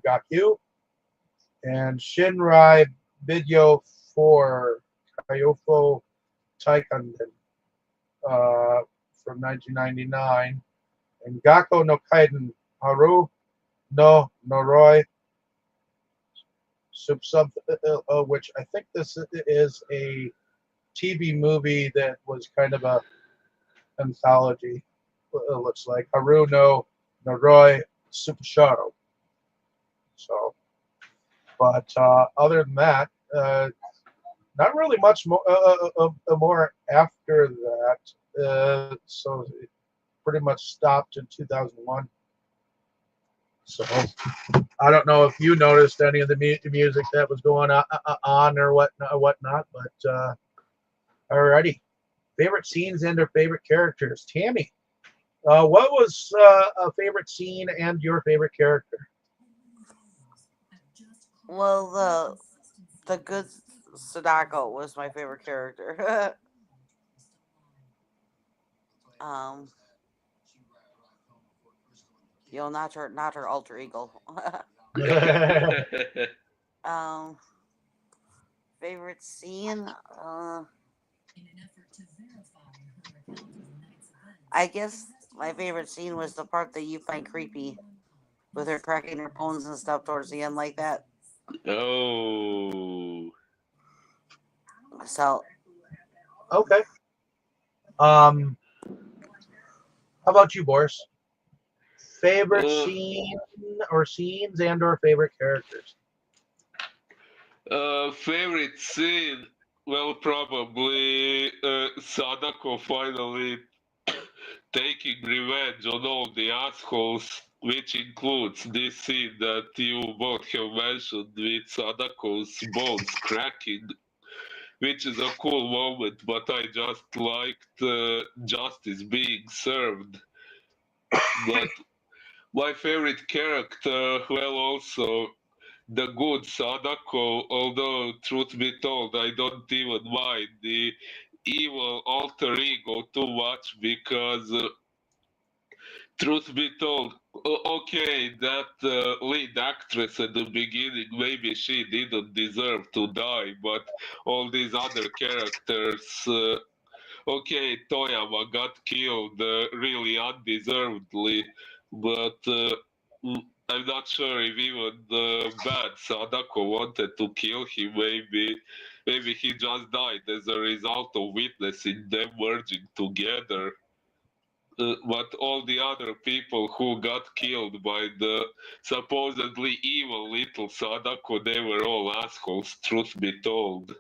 Gaku and Shinrai Video 4 Kyofo Taikanden from 1999 and Gakko no Kaiden Haru no Noroi which I think this is a TV movie that was kind of a anthology. It looks like Haru no Noroi Supersharo. So, but other than that, not really much more after that. So it pretty much stopped in 2001. So I don't know if you noticed any of the music that was going on or whatnot, but alrighty. Favorite scenes and or favorite characters. Tammy, what was a favorite scene and your favorite character? Well, the good Sadako was my favorite character. um, not her alter ego. um, favorite scene. I guess my favorite scene was the part that you find creepy with her cracking her bones and stuff towards the end like that. Oh. So Okay. Um, how about you, Boris? Favorite Uh, scene or scenes and or favorite characters? favorite scene? Well, probably Sadako finally taking revenge on all the assholes, which includes this scene that you both have mentioned with Sadako's bones cracking, which is a cool moment, but I just liked justice being served. But my favorite character, well, also the good Sadako, although truth be told, I don't even mind the evil alter ego too much because, truth be told, okay, that lead actress at the beginning, maybe she didn't deserve to die, but all these other characters, okay, Toyama got killed really undeservedly, but I'm not sure if even the bad Sadako wanted to kill him. Maybe he just died as a result of witnessing them merging together. But all the other people who got killed by the supposedly evil little Sadako, they were all assholes, truth be told.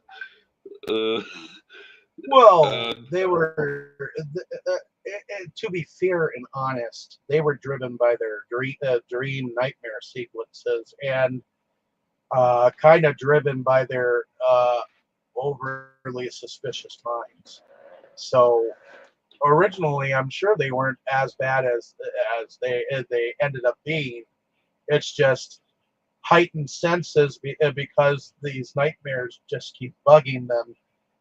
Uh, Well, and they were, to be fair and honest, they were driven by their dream nightmare sequences and kind of driven by their overly suspicious minds. So originally, I'm sure they weren't as bad as they ended up being. It's just heightened senses because these nightmares just keep bugging them,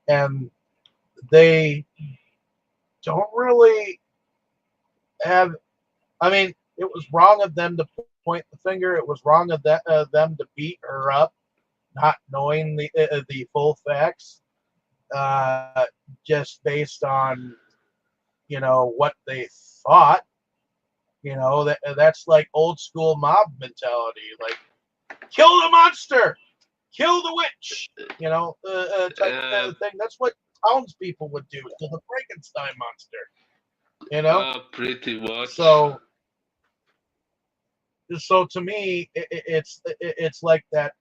and they don't really have. I mean, it was wrong of them to point the finger. It was wrong of them to beat her up, not knowing the full facts, uh, just based on what they thought. That's like old school mob mentality, like kill the monster, kill the witch, type Uh, thing. That's what townspeople would do to the Frankenstein monster. You know, Pretty much. so to me, it's like that.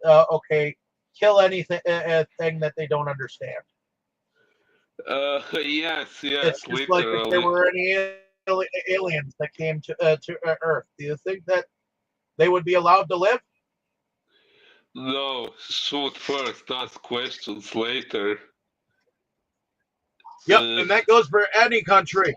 Okay, kill anything thing that they don't understand. Yes, It's yes, just like if there literally. were any aliens that came to Earth. Do you think that they would be allowed to live? No, shoot first, ask questions later. Yep, Uh, and that goes for any country.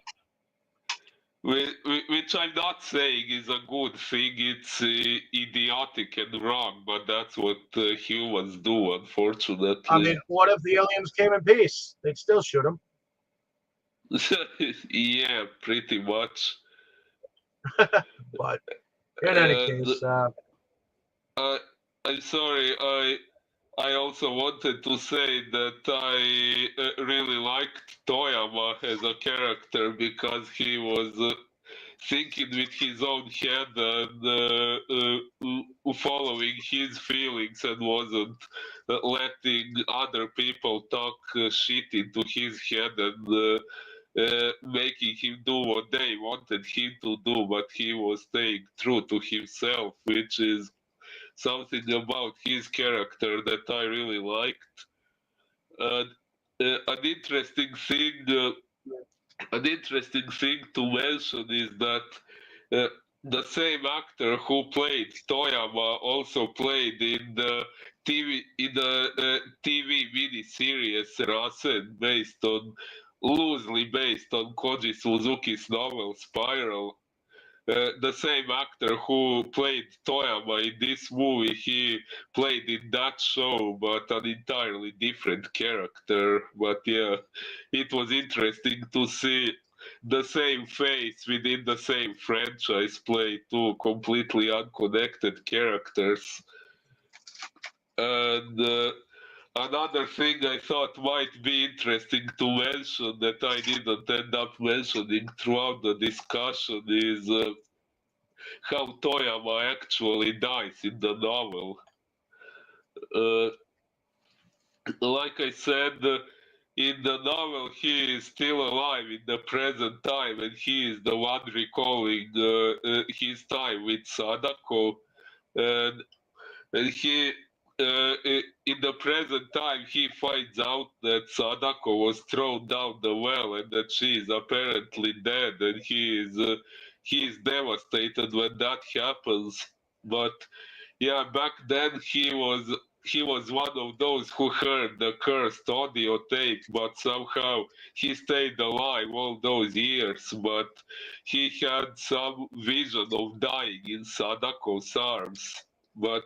which I'm not saying is a good thing, it's idiotic and wrong, but that's what humans do, I unfortunately. mean, what if the aliens came in peace? They'd still shoot them. Yeah, pretty much. But in any And case, I, I'm sorry, I also wanted to say that I really liked Toyama as a character because he was thinking with his own head and following his feelings and wasn't letting other people talk shit into his head and making him do what they wanted him to do, but he was staying true to himself, which is something about his character that I really liked. And an interesting thing, to mention is that uh, the same actor who played Toyama also played in the TV miniseries Rasen, loosely based on Koji Suzuki's novel Spiral. The same actor who played Toyama in this movie, he played in that show, but an entirely different character. But yeah, it was interesting to see the same face within the same franchise play two completely unconnected characters. And another thing I thought might be interesting to mention that I didn't end up mentioning throughout the discussion is how Toyama actually dies in the novel. Uh, like I said, in the novel, he is still alive in the present time, and he is the one recalling his time with Sadako. And, and he, in the present time, he finds out that Sadako was thrown down the well and that she is apparently dead, and he is devastated when that happens. But yeah, back then he was one of those who heard the cursed audio tape, but somehow he stayed alive all those years. But he had some vision of dying in Sadako's arms. But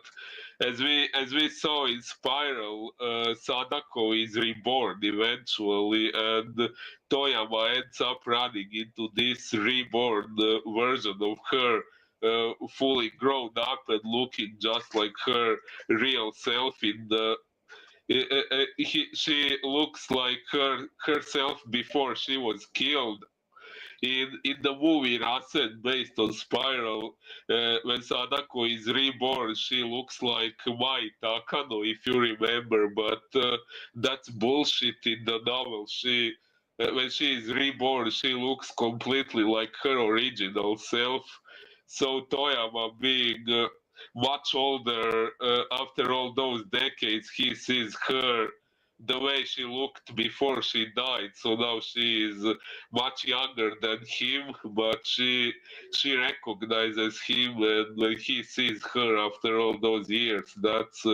as we saw in Spiral, Sadako is reborn eventually, and Toyama ends up running into this reborn version of her, fully grown up and looking just like her real self in the she looks like herself before she was killed in the movie Rasen based on Spiral. When Sadako is reborn, she looks like Mai Takano, if you remember, but that's bullshit in the novel. When she is reborn, she looks completely like her original self. So Toyama being much older after all those decades, he sees her the way she looked before she died. So now she is much younger than him, but she recognizes him, and when he sees her after all those years, that's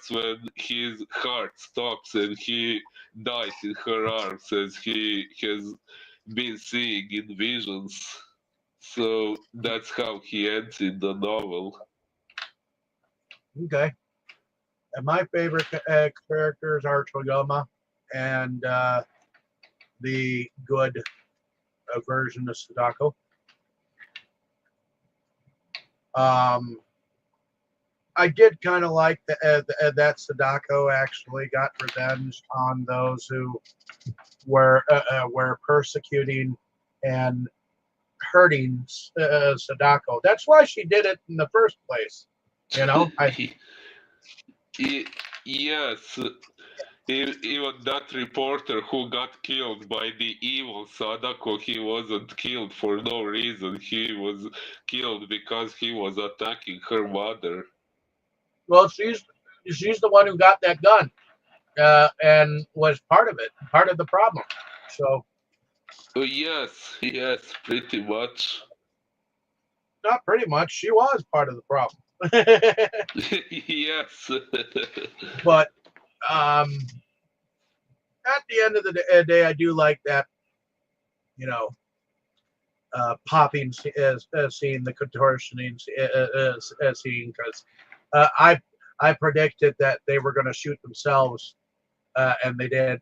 when his heart stops and he dies in her arms, as he has been seeing in visions. So that's how he ends in the novel. okay. And my favorite characters are Toyama and the good version of Sadako. I did kind of like that Sadako actually got revenge on those who were persecuting and hurting Sadako. That's why she did it in the first place. You know, Yes, even that reporter who got killed by the evil Sadako, he wasn't killed for no reason. He was killed because he was attacking her mother. well, she's the one who got that gun and was part of it, part of the problem. So Yes, yes, pretty much. not pretty much, she was part of the problem. Yes. But um, at the end of the day, I do like that, you know, popping scene, the contortioning scene, because I predicted that they were going to shoot themselves, and they did.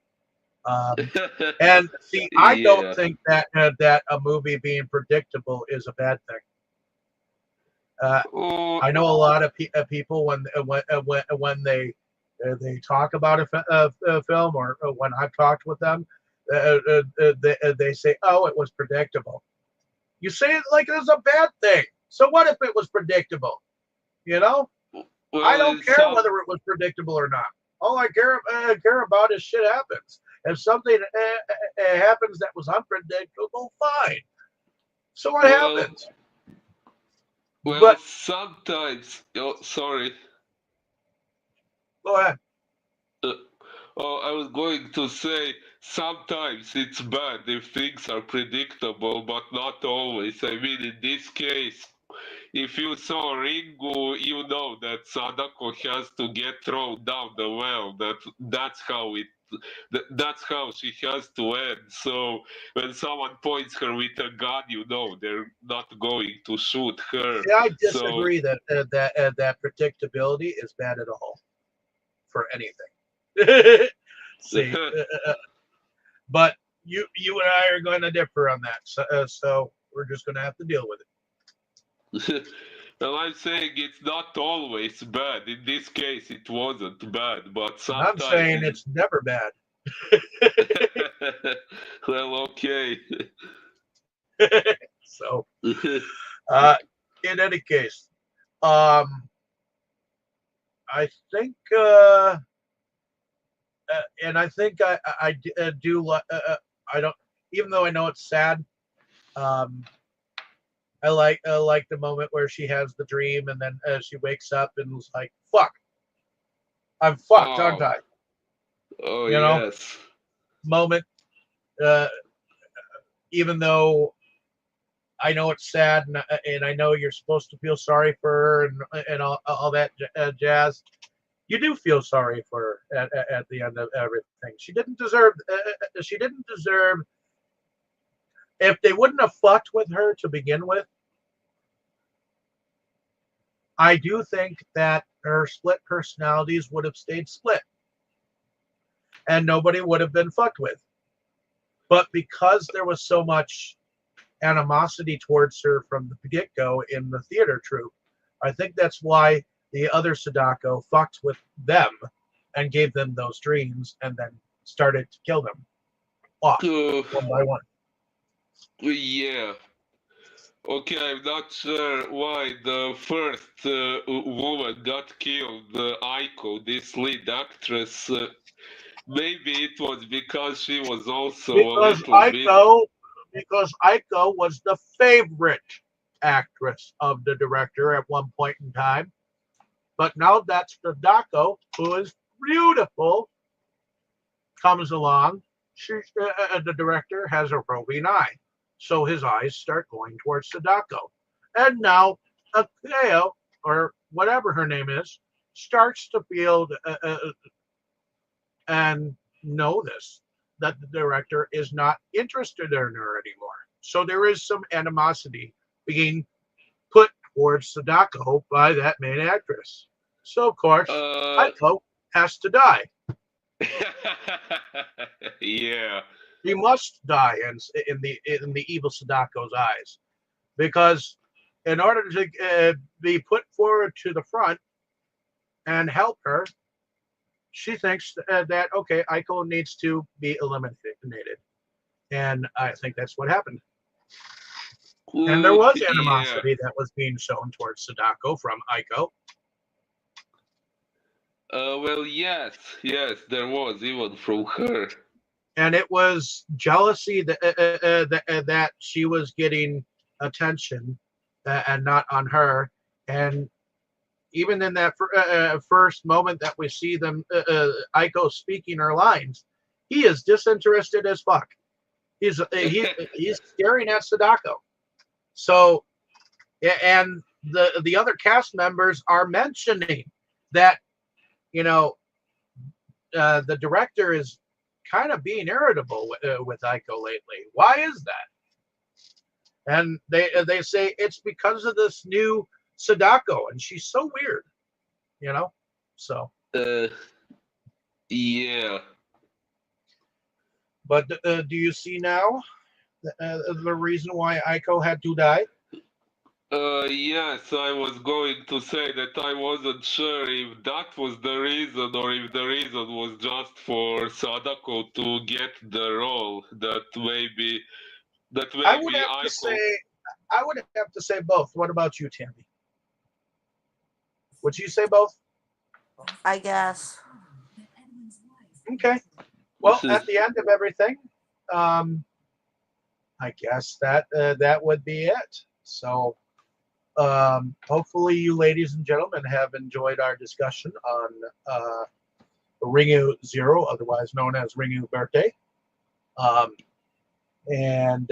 And see, I don't Yeah. think that a movie being predictable is a bad thing. Oh, I know a lot of people when they talk about a film, or when I've talked with them, they say, "Oh, it was predictable." You say it like it's a bad thing. So what if it was predictable? You know, I well, don't in care some whether it was predictable or not. All I care about is shit happens. If something happens that was unpredictable, fine. So what well, happens? well, But sometimes. Oh, sorry. go ahead. Uh, oh, I was going to say sometimes it's bad if things are predictable, but not always. I mean, in this case, if you saw Ringu, you know that Sadako has to get thrown down the well. That's how it. That's how she has to end. So when someone points her with a gun, you know they're not going to shoot her. See, I So disagree that predictability is bad at all for anything. See, but you and I are going to differ on that. So we're just going to have to deal with it. well, I'm saying it's not always bad. In this case, it wasn't bad, but And I'm sometimes saying it's. it's never bad. Well, okay. So, uh, in any case, um, I think, and I think I do. I don't, even though I know it's sad. Um, I like the moment where she has the dream and then she wakes up and was like, "Fuck, I'm fucked, aren't Oh, I?" oh You know, yes. moment. Uh, Even though I know it's sad, and I know you're supposed to feel sorry for her and all that jazz. You do feel sorry for her at the end of everything. She didn't deserve. She didn't deserve. If they wouldn't have fucked with her to begin with, I do think that her split personalities would have stayed split, and nobody would have been fucked with. But because there was so much animosity towards her from the get-go in the theater troupe, I think that's why the other Sadako fucked with them and gave them those dreams and then started to kill them off Uh, one by one. yeah. Okay, I'm not sure why the first woman got killed, Aiko, this lead actress. Maybe it was because she was also a Because little bit. Aiko, because Aiko was the favorite actress of the director at one point in time. But now that Sadako, who is beautiful, comes along, the director has a roving eye. So his eyes start going towards Sadako. And now Akeo, or whatever her name is, starts to feel and know this, that the director is not interested in her anymore. So there is some animosity being put towards Sadako by that main actress. So of course, Uh, Aiko has to die. yeah. He must die in the evil Sadako's eyes, because in order to be put forward to the front and help her, she thinks that okay, Aiko needs to be eliminated, and I think that's what happened. And there was Yeah. animosity that was being shown towards Sadako from Aiko. Well, yes, yes, there was even from her. And it was jealousy that she was getting attention and not on her. And even in that first moment that we see them, Aiko speaking her lines, he is disinterested as fuck. He's staring at Sadako. So, and the other cast members are mentioning that, you know, the director is kind of being irritable with Aiko lately. Why is that? And they say it's because of this new Sadako, and she's so weird, you know. So, Uh, yeah. but do you see now the reason why Aiko had to die? Yes, I was going to say that I wasn't sure if that was the reason or if the reason was just for Sadako to get the role. That I would maybe have to Aiko. say, I would have to say both. What about you, Tammy? Would you say both? I guess. Okay. Well, at the end of everything, um, I guess that would be it. So, hopefully, you ladies and gentlemen have enjoyed our discussion on Ringu Zero, otherwise known as Ringu Birthday. Um, and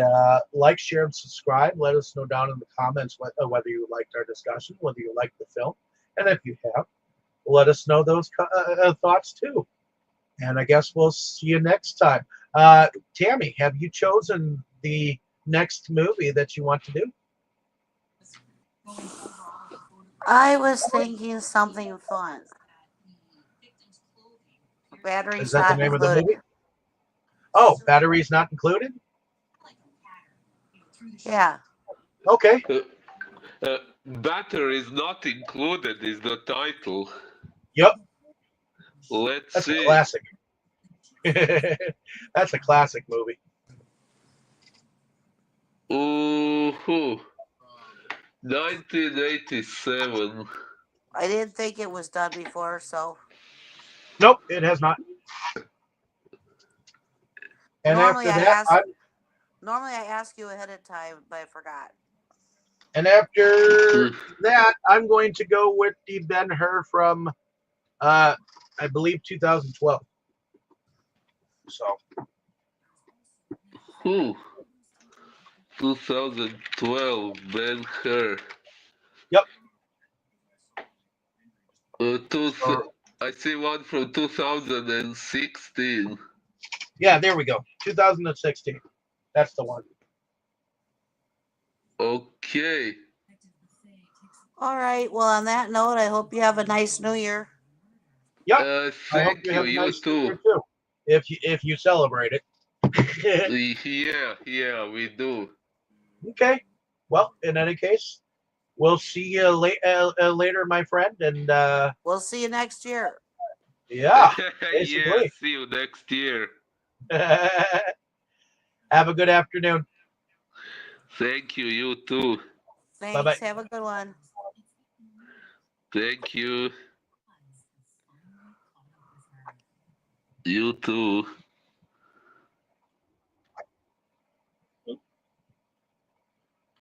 like, share, and subscribe. Let us know down in the comments whether you liked our discussion, whether you liked the film, and if you have, let us know those thoughts too. And I guess we'll see you next time. Tammy, have you chosen the next movie that you want to do? I was thinking something fun. Is Batteries that the not name of the included. movie? Oh, batteries not included? Yeah. Okay. Battery is not included is the title. Yep. Let's That's a see. classic. That's a classic movie. Ooh, 1987. I didn't think it was done before, so Nope, it has not. And normally after I that, ask normally I ask you ahead of time, but I forgot. I'm going to go with the Ben Hur from, I believe, 2012. So, Who? 2012. Ben Hur. yep. Or, I see one from 2016. yeah, there we go. 2016. That's the one. Okay. All right. Well, on that note, I hope you have a nice New Year. Yep. I hope Thank you you. have a You nice New too. Year too, if you celebrate it. Yeah, we do. Okay. Well, in any case, we'll see you later, my friend. And We'll see you next year. yeah, Yeah, basically. see you next year. Have a good afternoon. Thank you. You too. Bye bye. Thanks. Have a good one. Thank you. You too.